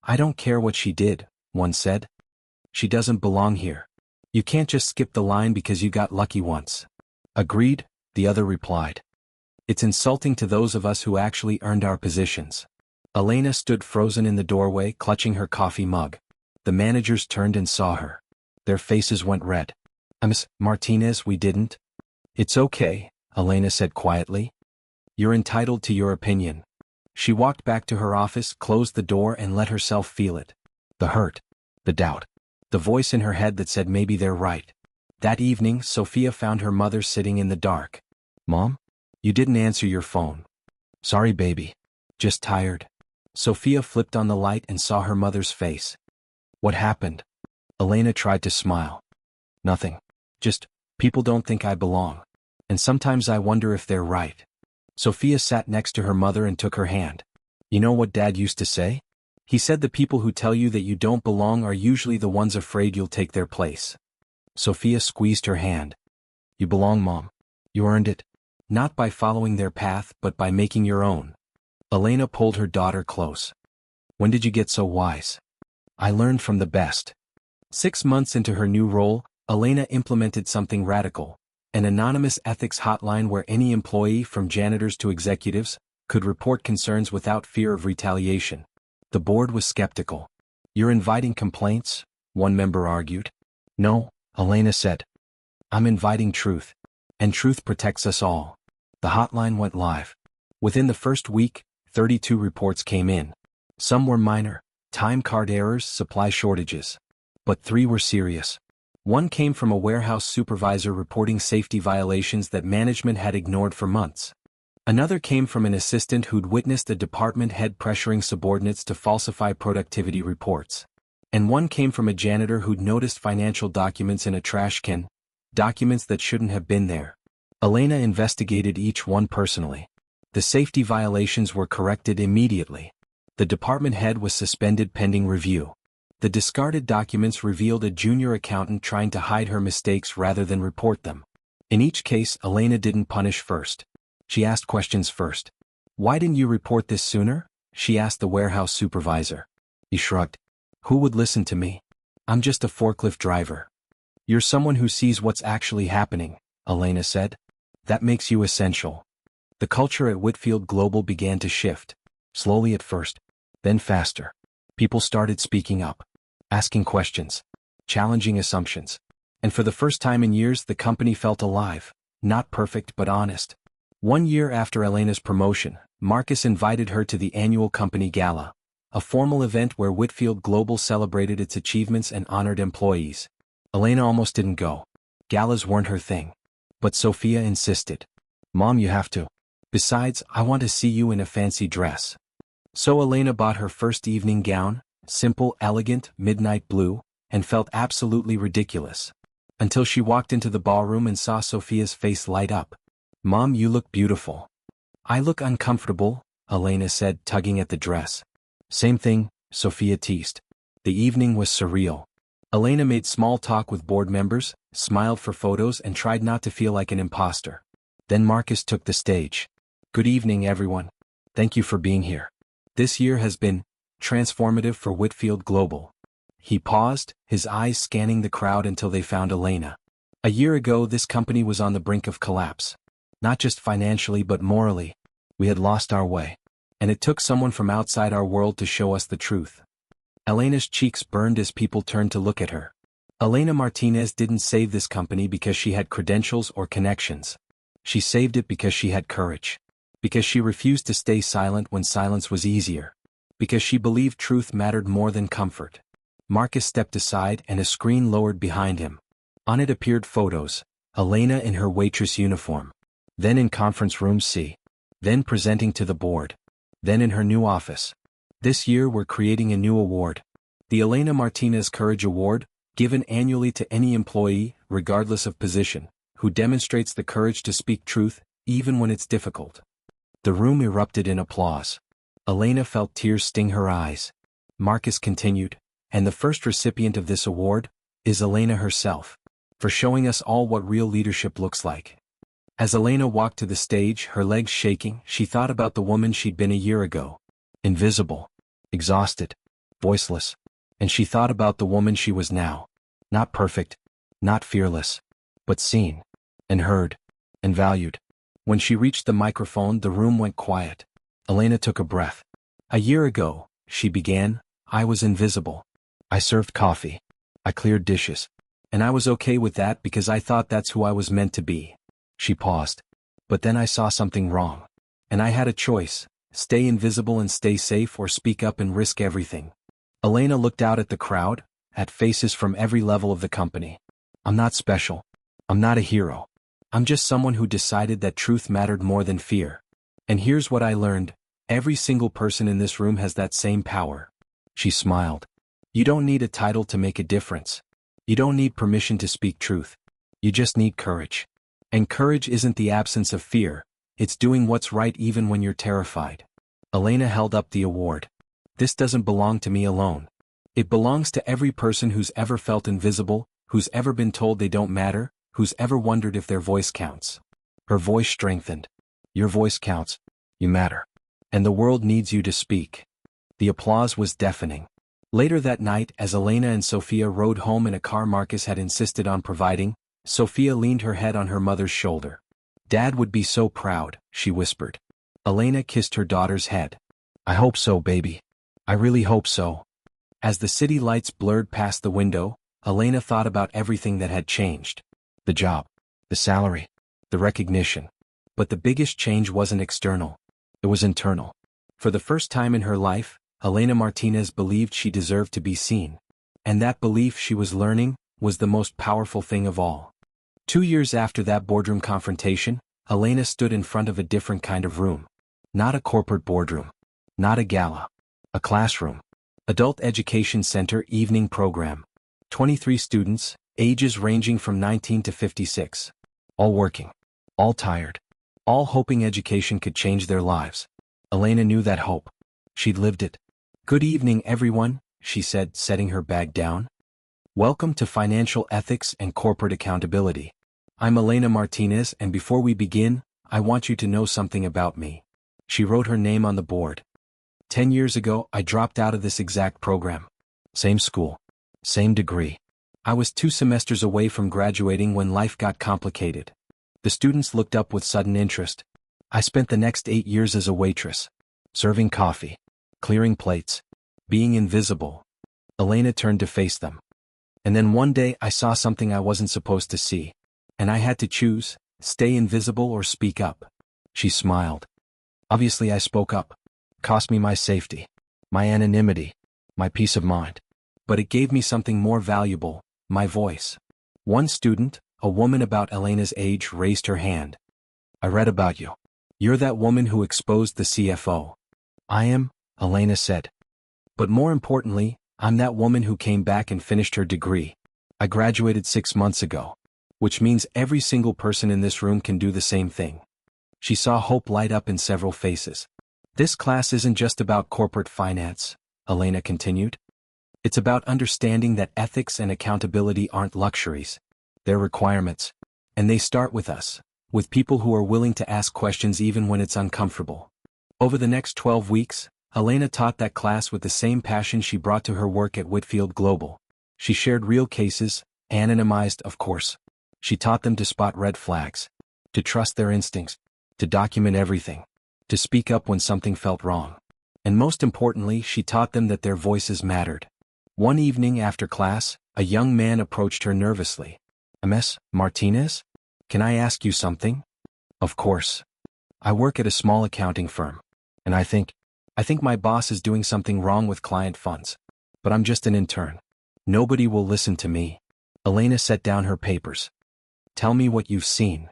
I don't care what she did, one said. She doesn't belong here. You can't just skip the line because you got lucky once. Agreed, the other replied. It's insulting to those of us who actually earned our positions. Elena stood frozen in the doorway, clutching her coffee mug. The managers turned and saw her. Their faces went red. Miss Martinez, we didn't. It's okay, Elena said quietly. You're entitled to your opinion. She walked back to her office, closed the door, and let herself feel it. The hurt. The doubt. The voice in her head that said maybe they're right. That evening, Sophia found her mother sitting in the dark. "Mom? You didn't answer your phone." "Sorry, baby. Just tired." Sophia flipped on the light and saw her mother's face. "What happened?" Elena tried to smile. "Nothing. Just, people don't think I belong. And sometimes I wonder if they're right." Sophia sat next to her mother and took her hand. "You know what Dad used to say? He said the people who tell you that you don't belong are usually the ones afraid you'll take their place." Sophia squeezed her hand. "You belong, Mom. You earned it. Not by following their path, but by making your own." Elena pulled her daughter close. "When did you get so wise?" "I learned from the best." 6 months into her new role, Elena implemented something radical: an anonymous ethics hotline where any employee, from janitors to executives, could report concerns without fear of retaliation. The board was skeptical. "You're inviting complaints?" one member argued. "No," Elena said. "I'm inviting truth. And truth protects us all." The hotline went live. Within the first week, 32 reports came in. Some were minor: time card errors, supply shortages. But 3 were serious. One came from a warehouse supervisor reporting safety violations that management had ignored for months. Another came from an assistant who'd witnessed a department head pressuring subordinates to falsify productivity reports. And one came from a janitor who'd noticed financial documents in a trash can, documents that shouldn't have been there. Elena investigated each one personally. The safety violations were corrected immediately. The department head was suspended pending review. The discarded documents revealed a junior accountant trying to hide her mistakes rather than report them. In each case, Elena didn't punish first. She asked questions first. "Why didn't you report this sooner?" she asked the warehouse supervisor. He shrugged. "Who would listen to me? I'm just a forklift driver." "You're someone who sees what's actually happening," Elena said. "That makes you essential." The culture at Whitfield Global began to shift. Slowly at first, then faster. People started speaking up, asking questions, challenging assumptions. And for the first time in years, the company felt alive, not perfect but honest. 1 year after Elena's promotion, Marcus invited her to the annual company gala, a formal event where Whitfield Global celebrated its achievements and honored employees. Elena almost didn't go. Galas weren't her thing. But Sophia insisted. "Mom, you have to. Besides, I want to see you in a fancy dress." So Elena bought her first evening gown, simple, elegant, midnight blue, and felt absolutely ridiculous. Until she walked into the ballroom and saw Sophia's face light up. "Mom, you look beautiful." "I look uncomfortable," Elena said, tugging at the dress. "Same thing," Sophia teased. The evening was surreal. Elena made small talk with board members, smiled for photos, and tried not to feel like an imposter. Then Marcus took the stage. "Good evening, everyone. Thank you for being here. This year has been transformative for Whitfield Global." He paused, his eyes scanning the crowd until they found Elena. A year ago, this company was on the brink of collapse. Not just financially but morally. We had lost our way. And it took someone from outside our world to show us the truth. Elena's cheeks burned as people turned to look at her. Elena Martinez didn't save this company because she had credentials or connections. She saved it because she had courage. Because she refused to stay silent when silence was easier. Because she believed truth mattered more than comfort. Marcus stepped aside and a screen lowered behind him. On it appeared photos: Elena in her waitress uniform. Then in conference room C. Then presenting to the board. Then in her new office. This year we're creating a new award. The Elena Martinez Courage Award, given annually to any employee, regardless of position, who demonstrates the courage to speak truth, even when it's difficult. The room erupted in applause. Elena felt tears sting her eyes. Marcus continued, "And the first recipient of this award is Elena herself, for showing us all what real leadership looks like." As Elena walked to the stage, her legs shaking, she thought about the woman she'd been a year ago. Invisible, exhausted, voiceless. And she thought about the woman she was now. Not perfect, not fearless, but seen, and heard, and valued. When she reached the microphone, the room went quiet. Elena took a breath. "A year ago," she began, "I was invisible. I served coffee. I cleared dishes. And I was okay with that because I thought that's who I was meant to be." She paused. "But then I saw something wrong. And I had a choice: stay invisible and stay safe, or speak up and risk everything." Elena looked out at the crowd, at faces from every level of the company. "I'm not special," I'm not a hero. I'm just someone who decided that truth mattered more than fear. And here's what I learned. Every single person in this room has that same power. She smiled. You don't need a title to make a difference. You don't need permission to speak truth. You just need courage. And courage isn't the absence of fear, it's doing what's right even when you're terrified. Elena held up the award. This doesn't belong to me alone. It belongs to every person who's ever felt invisible, who's ever been told they don't matter, who's ever wondered if their voice counts. Her voice strengthened. Your voice counts. You matter. And the world needs you to speak. The applause was deafening. Later that night, as Elena and Sophia rode home in a car Marcus had insisted on providing, Sophia leaned her head on her mother's shoulder. Dad would be so proud, she whispered. Elena kissed her daughter's head. I hope so, baby. I really hope so. As the city lights blurred past the window, Elena thought about everything that had changed. The job, the salary, the recognition. But the biggest change wasn't external. It was internal. For the first time in her life, Elena Martinez believed she deserved to be seen. And that belief, she was learning, was the most powerful thing of all. 2 years after that boardroom confrontation, Elena stood in front of a different kind of room. Not a corporate boardroom. Not a gala. A classroom. Adult Education Center evening program. 23 students, ages ranging from 19 to 56. All working. All tired. All hoping education could change their lives. Elena knew that hope. She'd lived it. Good evening, everyone, she said, setting her bag down. Welcome to Financial Ethics and Corporate Accountability. I'm Elena Martinez, and before we begin, I want you to know something about me. She wrote her name on the board. 10 years ago, I dropped out of this exact program. Same school. Same degree. I was 2 semesters away from graduating when life got complicated. The students looked up with sudden interest. I spent the next 8 years as a waitress. Serving coffee. Clearing plates. Being invisible. Elena turned to face them. And then one day I saw something I wasn't supposed to see. And I had to choose, stay invisible or speak up. She smiled. Obviously I spoke up. Cost me my safety. My anonymity. My peace of mind. But it gave me something more valuable, my voice. One student, a woman about Elena's age, raised her hand. I read about you. You're that woman who exposed the CFO. I am, Elena said. But more importantly, I'm that woman who came back and finished her degree. I graduated 6 months ago. Which means every single person in this room can do the same thing. She saw hope light up in several faces. This class isn't just about corporate finance, Elena continued. It's about understanding that ethics and accountability aren't luxuries. They're requirements. And they start with us, with people who are willing to ask questions even when it's uncomfortable. Over the next 12 weeks, Elena taught that class with the same passion she brought to her work at Whitfield Global. She shared real cases, anonymized, of course. She taught them to spot red flags, to trust their instincts, to document everything, to speak up when something felt wrong. And most importantly, she taught them that their voices mattered. One evening after class, a young man approached her nervously. Ms. Martinez? Can I ask you something? Of course. I work at a small accounting firm. And I think my boss is doing something wrong with client funds. But I'm just an intern. Nobody will listen to me. Elena set down her papers. Tell me what you've seen.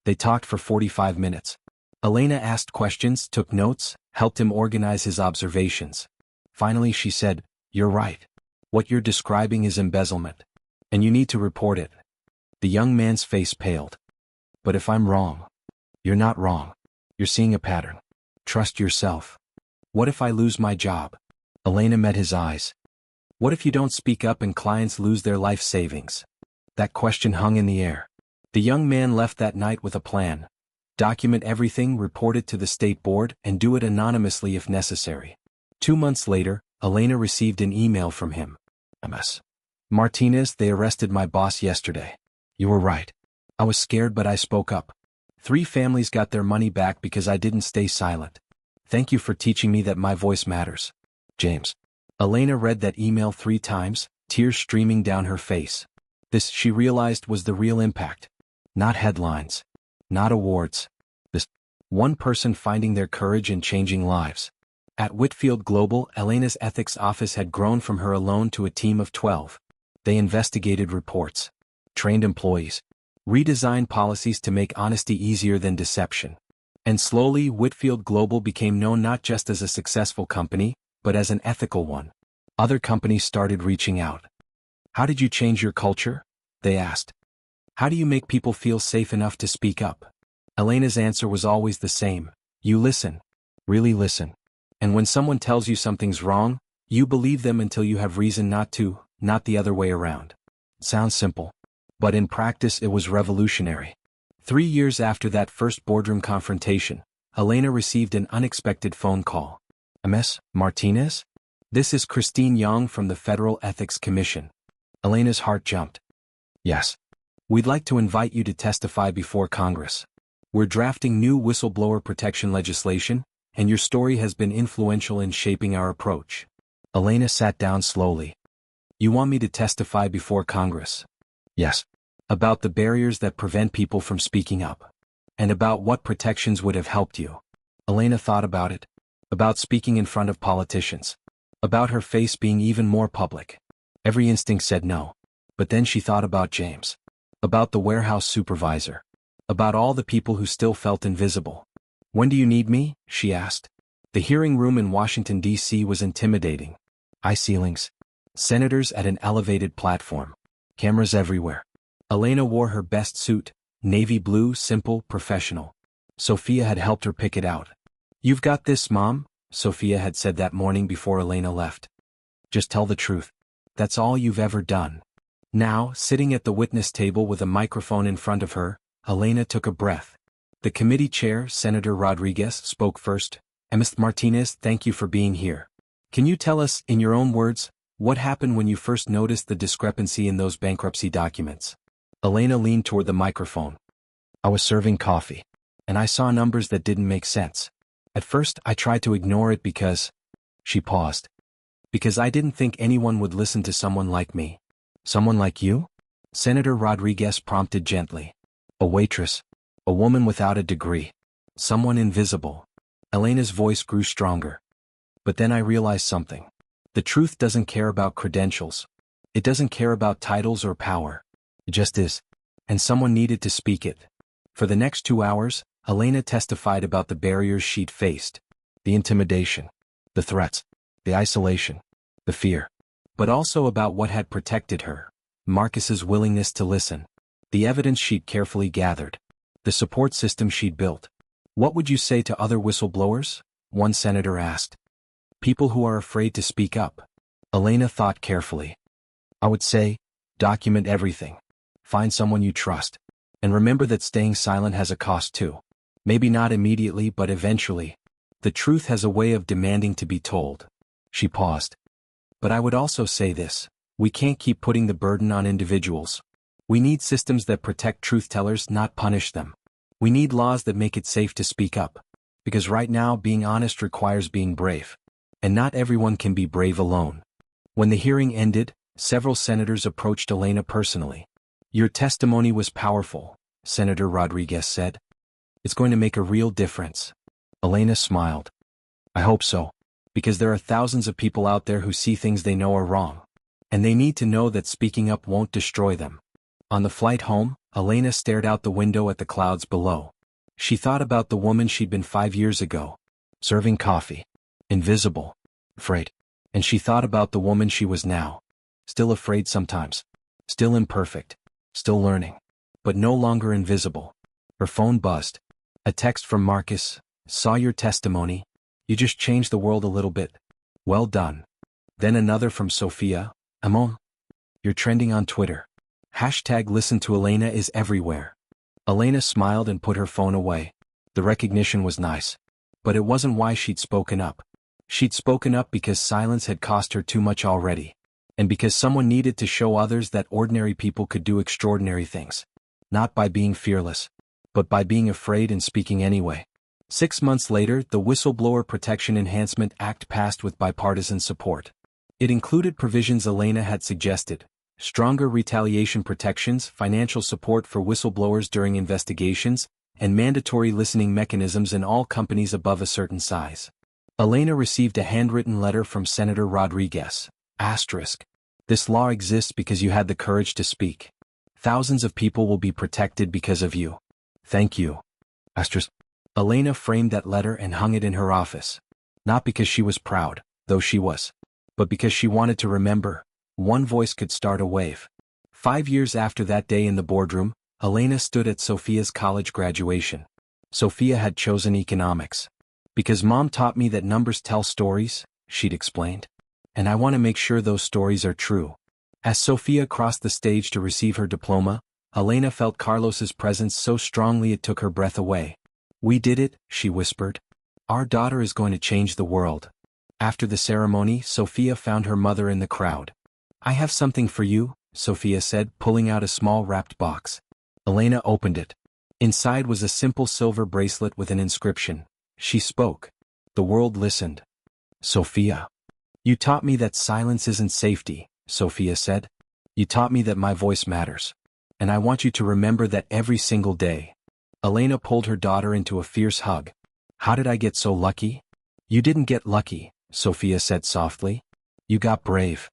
They talked for 45 minutes. Elena asked questions, took notes, helped him organize his observations. Finally she said, You're right. What you're describing is embezzlement. And you need to report it. The young man's face paled. But if I'm wrong? You're not wrong. You're seeing a pattern. Trust yourself. What if I lose my job? Elena met his eyes. What if you don't speak up and clients lose their life savings? That question hung in the air. The young man left that night with a plan. Document everything, report it to the state board, and do it anonymously if necessary. 2 months later, Elena received an email from him. Ms. Martinez, they arrested my boss yesterday. You were right. I was scared, but I spoke up. 3 families got their money back because I didn't stay silent. Thank you for teaching me that my voice matters. James. Elena read that email 3 times, tears streaming down her face. This, she realized, was the real impact. Not headlines. Not awards. This one person finding their courage and changing lives. At Whitfield Global, Elena's ethics office had grown from her alone to a team of 12. They investigated reports. Trained employees. redesigned policies to make honesty easier than deception. And slowly, Whitfield Global became known not just as a successful company, but as an ethical one. Other companies started reaching out. How did you change your culture? They asked. How do you make people feel safe enough to speak up? Elena's answer was always the same. You listen. Really listen. And when someone tells you something's wrong, you believe them until you have reason not to, not the other way around. Sounds simple. But in practice it was revolutionary. 3 years after that first boardroom confrontation, Elena received an unexpected phone call. Ms. Martinez? This is Christine Young from the Federal Ethics Commission. Elena's heart jumped. Yes. We'd like to invite you to testify before Congress. We're drafting new whistleblower protection legislation, and your story has been influential in shaping our approach. Elena sat down slowly. You want me to testify before Congress? Yes. About the barriers that prevent people from speaking up. And about what protections would have helped you. Elena thought about it. About speaking in front of politicians. About her face being even more public. Every instinct said no. But then she thought about James. About the warehouse supervisor. About all the people who still felt invisible. When do you need me? She asked. The hearing room in Washington, D.C. was intimidating. High ceilings. Senators at an elevated platform. Cameras everywhere. Elena wore her best suit, navy blue, simple, professional. Sophia had helped her pick it out. You've got this, Mom, Sophia had said that morning before Elena left. Just tell the truth. That's all you've ever done. Now, sitting at the witness table with a microphone in front of her, Elena took a breath. The committee chair, Senator Rodriguez, spoke first. Ms. Martinez, thank you for being here. Can you tell us, in your own words, what happened when you first noticed the discrepancy in those bankruptcy documents? Elena leaned toward the microphone. I was serving coffee, and I saw numbers that didn't make sense. At first, I tried to ignore it because... She paused. Because I didn't think anyone would listen to someone like me. Someone like you? Senator Rodriguez prompted gently. A waitress. A woman without a degree. Someone invisible. Elena's voice grew stronger. But then I realized something. The truth doesn't care about credentials. It doesn't care about titles or power. It just is. And someone needed to speak it. For the next 2 hours, Elena testified about the barriers she'd faced. The intimidation. The threats. The isolation. The fear. But also about what had protected her. Marcus's willingness to listen. The evidence she'd carefully gathered. The support system she'd built. What would you say to other whistleblowers? One senator asked. People who are afraid to speak up. Elena thought carefully. I would say, document everything. Find someone you trust. And remember that staying silent has a cost too. Maybe not immediately, but eventually. The truth has a way of demanding to be told. She paused. But I would also say this. We can't keep putting the burden on individuals. We need systems that protect truth-tellers, not punish them. We need laws that make it safe to speak up. Because right now, being honest requires being brave. And not everyone can be brave alone. When the hearing ended, several senators approached Elena personally. Your testimony was powerful, Senator Rodriguez said. It's going to make a real difference. Elena smiled. I hope so. Because there are thousands of people out there who see things they know are wrong. And they need to know that speaking up won't destroy them. On the flight home, Elena stared out the window at the clouds below. She thought about the woman she'd been 5 years ago. Serving coffee. Invisible. Afraid. And she thought about the woman she was now. Still afraid sometimes. Still imperfect. Still learning. But no longer invisible. Her phone buzzed. A text from Marcus. Saw your testimony. You just changed the world a little bit. Well done. Then another from Sophia. Amon. You're trending on Twitter. Hashtag listen to Elena is everywhere. Elena smiled and put her phone away. The recognition was nice. But it wasn't why she'd spoken up. She'd spoken up because silence had cost her too much already. And because someone needed to show others that ordinary people could do extraordinary things. Not by being fearless, but by being afraid and speaking anyway. 6 months later, the Whistleblower Protection Enhancement Act passed with bipartisan support. It included provisions Elena had suggested. Stronger retaliation protections, financial support for whistleblowers during investigations, and mandatory listening mechanisms in all companies above a certain size. Elena received a handwritten letter from Senator Rodriguez. Asterisk. This law exists because you had the courage to speak. Thousands of people will be protected because of you. Thank you. Asterisk. Elena framed that letter and hung it in her office. Not because she was proud, though she was, but because she wanted to remember, one voice could start a wave. 5 years after that day in the boardroom, Elena stood at Sophia's college graduation. Sophia had chosen economics. Because Mom taught me that numbers tell stories, she'd explained. And I want to make sure those stories are true. As Sophia crossed the stage to receive her diploma, Elena felt Carlos's presence so strongly it took her breath away. We did it, she whispered. Our daughter is going to change the world. After the ceremony, Sophia found her mother in the crowd. I have something for you, Sophia said, pulling out a small wrapped box. Elena opened it. Inside was a simple silver bracelet with an inscription. She spoke. The world listened. Sophia. You taught me that silence isn't safety, Sophia said. You taught me that my voice matters. And I want you to remember that every single day. Elena pulled her daughter into a fierce hug. How did I get so lucky? You didn't get lucky, Sophia said softly. You got brave.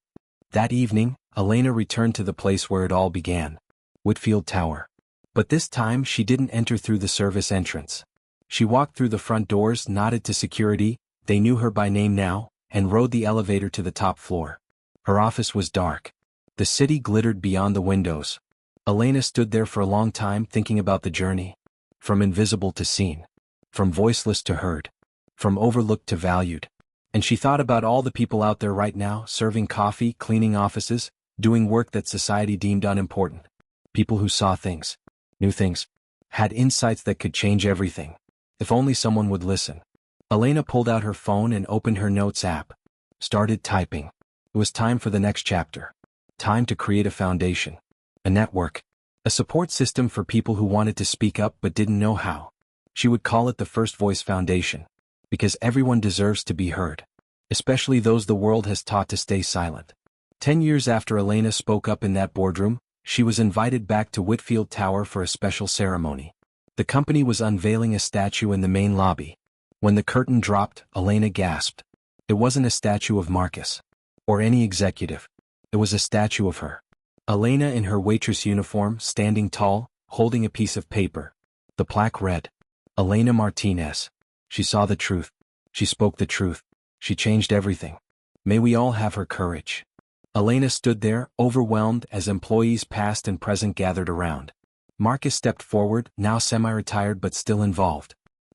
That evening, Elena returned to the place where it all began. Whitfield Tower. But this time she didn't enter through the service entrance. She walked through the front doors, nodded to security, they knew her by name now, and rode the elevator to the top floor. Her office was dark. The city glittered beyond the windows. Elena stood there for a long time thinking about the journey. From invisible to seen. From voiceless to heard. From overlooked to valued. And she thought about all the people out there right now, serving coffee, cleaning offices, doing work that society deemed unimportant. People who saw things, knew things, had insights that could change everything. If only someone would listen. Elena pulled out her phone and opened her notes app. Started typing. It was time for the next chapter. Time to create a foundation. A network. A support system for people who wanted to speak up but didn't know how. She would call it the First Voice Foundation. Because everyone deserves to be heard. Especially those the world has taught to stay silent. 10 years after Elena spoke up in that boardroom, she was invited back to Whitfield Tower for a special ceremony. The company was unveiling a statue in the main lobby. When the curtain dropped, Elena gasped. It wasn't a statue of Marcus. Or any executive. It was a statue of her. Elena in her waitress uniform, standing tall, holding a piece of paper. The plaque read, Elena Martinez. She saw the truth. She spoke the truth. She changed everything. May we all have her courage. Elena stood there, overwhelmed, as employees past and present gathered around. Marcus stepped forward, now semi-retired but still involved.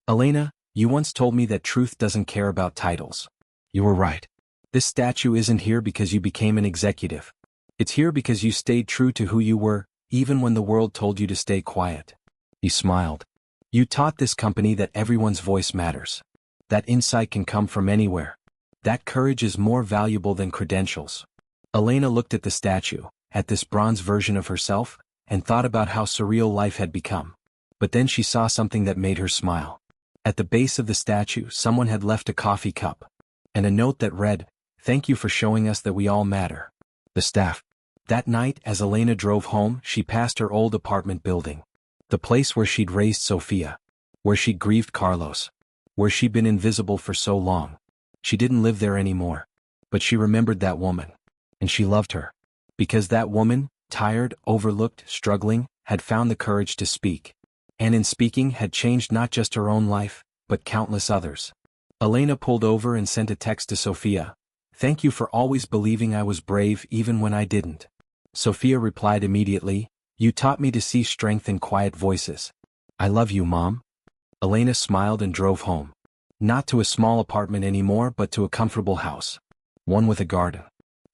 Elena, you once told me that truth doesn't care about titles. You were right. This statue isn't here because you became an executive. It's here because you stayed true to who you were, even when the world told you to stay quiet. He smiled. You taught this company that everyone's voice matters. That insight can come from anywhere. That courage is more valuable than credentials. Elena looked at the statue, at this bronze version of herself, and thought about how surreal life had become. But then she saw something that made her smile. At the base of the statue, someone had left a coffee cup. And a note that read, Thank you for showing us that we all matter. The staff. That night, as Elena drove home, she passed her old apartment building. The place where she'd raised Sophia. Where she'd grieved Carlos. Where she'd been invisible for so long. She didn't live there anymore. But she remembered that woman. And she loved her. Because that woman, tired, overlooked, struggling, had found the courage to speak. And in speaking had changed not just her own life, but countless others. Elena pulled over and sent a text to Sophia. Thank you for always believing I was brave even when I didn't. Sophia replied immediately, You taught me to see strength in quiet voices. I love you, Mom. Elena smiled and drove home. Not to a small apartment anymore but to a comfortable house. One with a garden.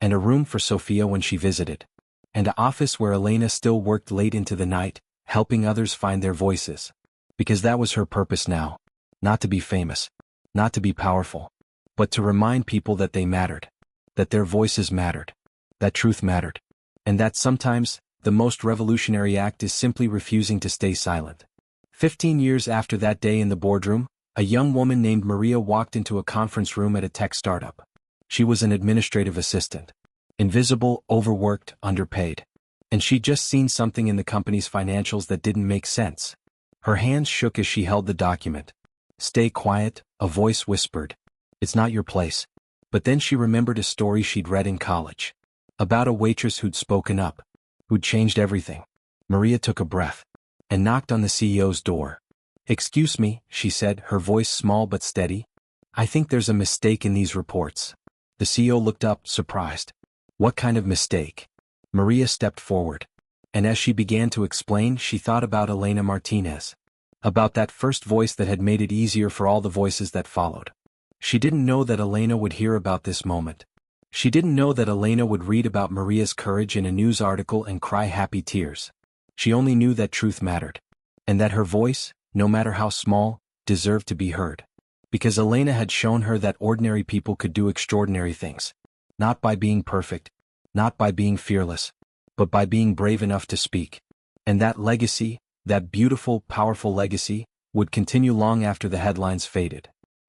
And a room for Sophia when she visited. And an office where Elena still worked late into the night, helping others find their voices. Because that was her purpose now. Not to be famous. Not to be powerful. But to remind people that they mattered. That their voices mattered. That truth mattered. And that sometimes, the most revolutionary act is simply refusing to stay silent. 15 years after that day in the boardroom, a young woman named Maria walked into a conference room at a tech startup. She was an administrative assistant. Invisible, overworked, underpaid. And she'd just seen something in the company's financials that didn't make sense. Her hands shook as she held the document. Stay quiet, a voice whispered. It's not your place. But then she remembered a story she'd read in college. About a waitress who'd spoken up. Who'd changed everything. Maria took a breath and knocked on the CEO's door. "Excuse me," she said, her voice small but steady. "I think there's a mistake in these reports." The CEO looked up, surprised. "What kind of mistake?" Maria stepped forward, and as she began to explain, she thought about Elena Martinez. About that first voice that had made it easier for all the voices that followed. She didn't know that Elena would hear about this moment. She didn't know that Elena would read about Maria's courage in a news article and cry happy tears. She only knew that truth mattered, and that her voice, no matter how small, deserved to be heard. Because Elena had shown her that ordinary people could do extraordinary things. Not by being perfect, not by being fearless, but by being brave enough to speak. And that legacy, that beautiful, powerful legacy, would continue long after the headlines faded.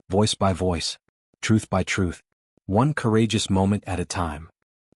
Voice by voice, truth by truth, one courageous moment at a time.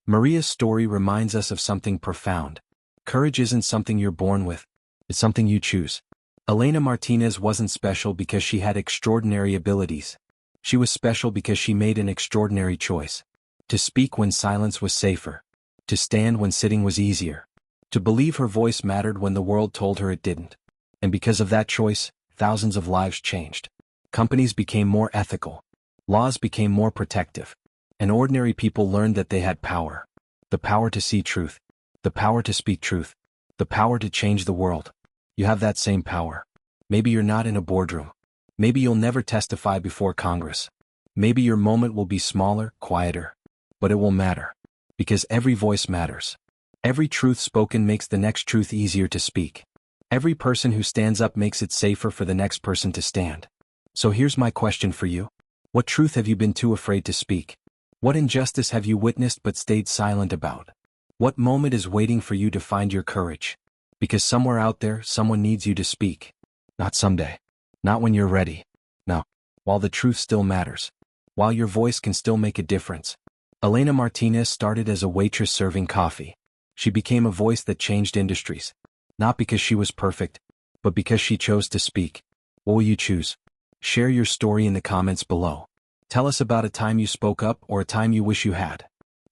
Maria's story reminds us of something profound. Courage isn't something you're born with, it's something you choose. Elena Martinez wasn't special because she had extraordinary abilities. She was special because she made an extraordinary choice. To speak when silence was safer. To stand when sitting was easier. To believe her voice mattered when the world told her it didn't. And because of that choice, thousands of lives changed. Companies became more ethical. Laws became more protective. And ordinary people learned that they had power. The power to see truth. The power to speak truth. The power to change the world. You have that same power. Maybe you're not in a boardroom. Maybe you'll never testify before Congress. Maybe your moment will be smaller, quieter. But it will matter. Because every voice matters. Every truth spoken makes the next truth easier to speak. Every person who stands up makes it safer for the next person to stand. So here's my question for you. What truth have you been too afraid to speak? What injustice have you witnessed but stayed silent about? What moment is waiting for you to find your courage? Because somewhere out there, someone needs you to speak. Not someday. Not when you're ready. No. While the truth still matters. While your voice can still make a difference. Elena Martinez started as a waitress serving coffee. She became a voice that changed industries. Not because she was perfect, but because she chose to speak. What will you choose? Share your story in the comments below. Tell us about a time you spoke up or a time you wish you had.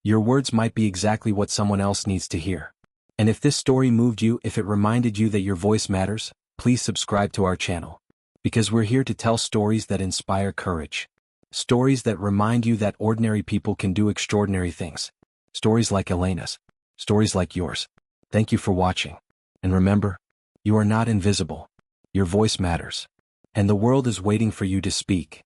Your words might be exactly what someone else needs to hear. And if this story moved you, if it reminded you that your voice matters, please subscribe to our channel. Because we're here to tell stories that inspire courage. Stories that remind you that ordinary people can do extraordinary things. Stories like Elena's. Stories like yours. Thank you for watching. And remember, you are not invisible. Your voice matters. And the world is waiting for you to speak.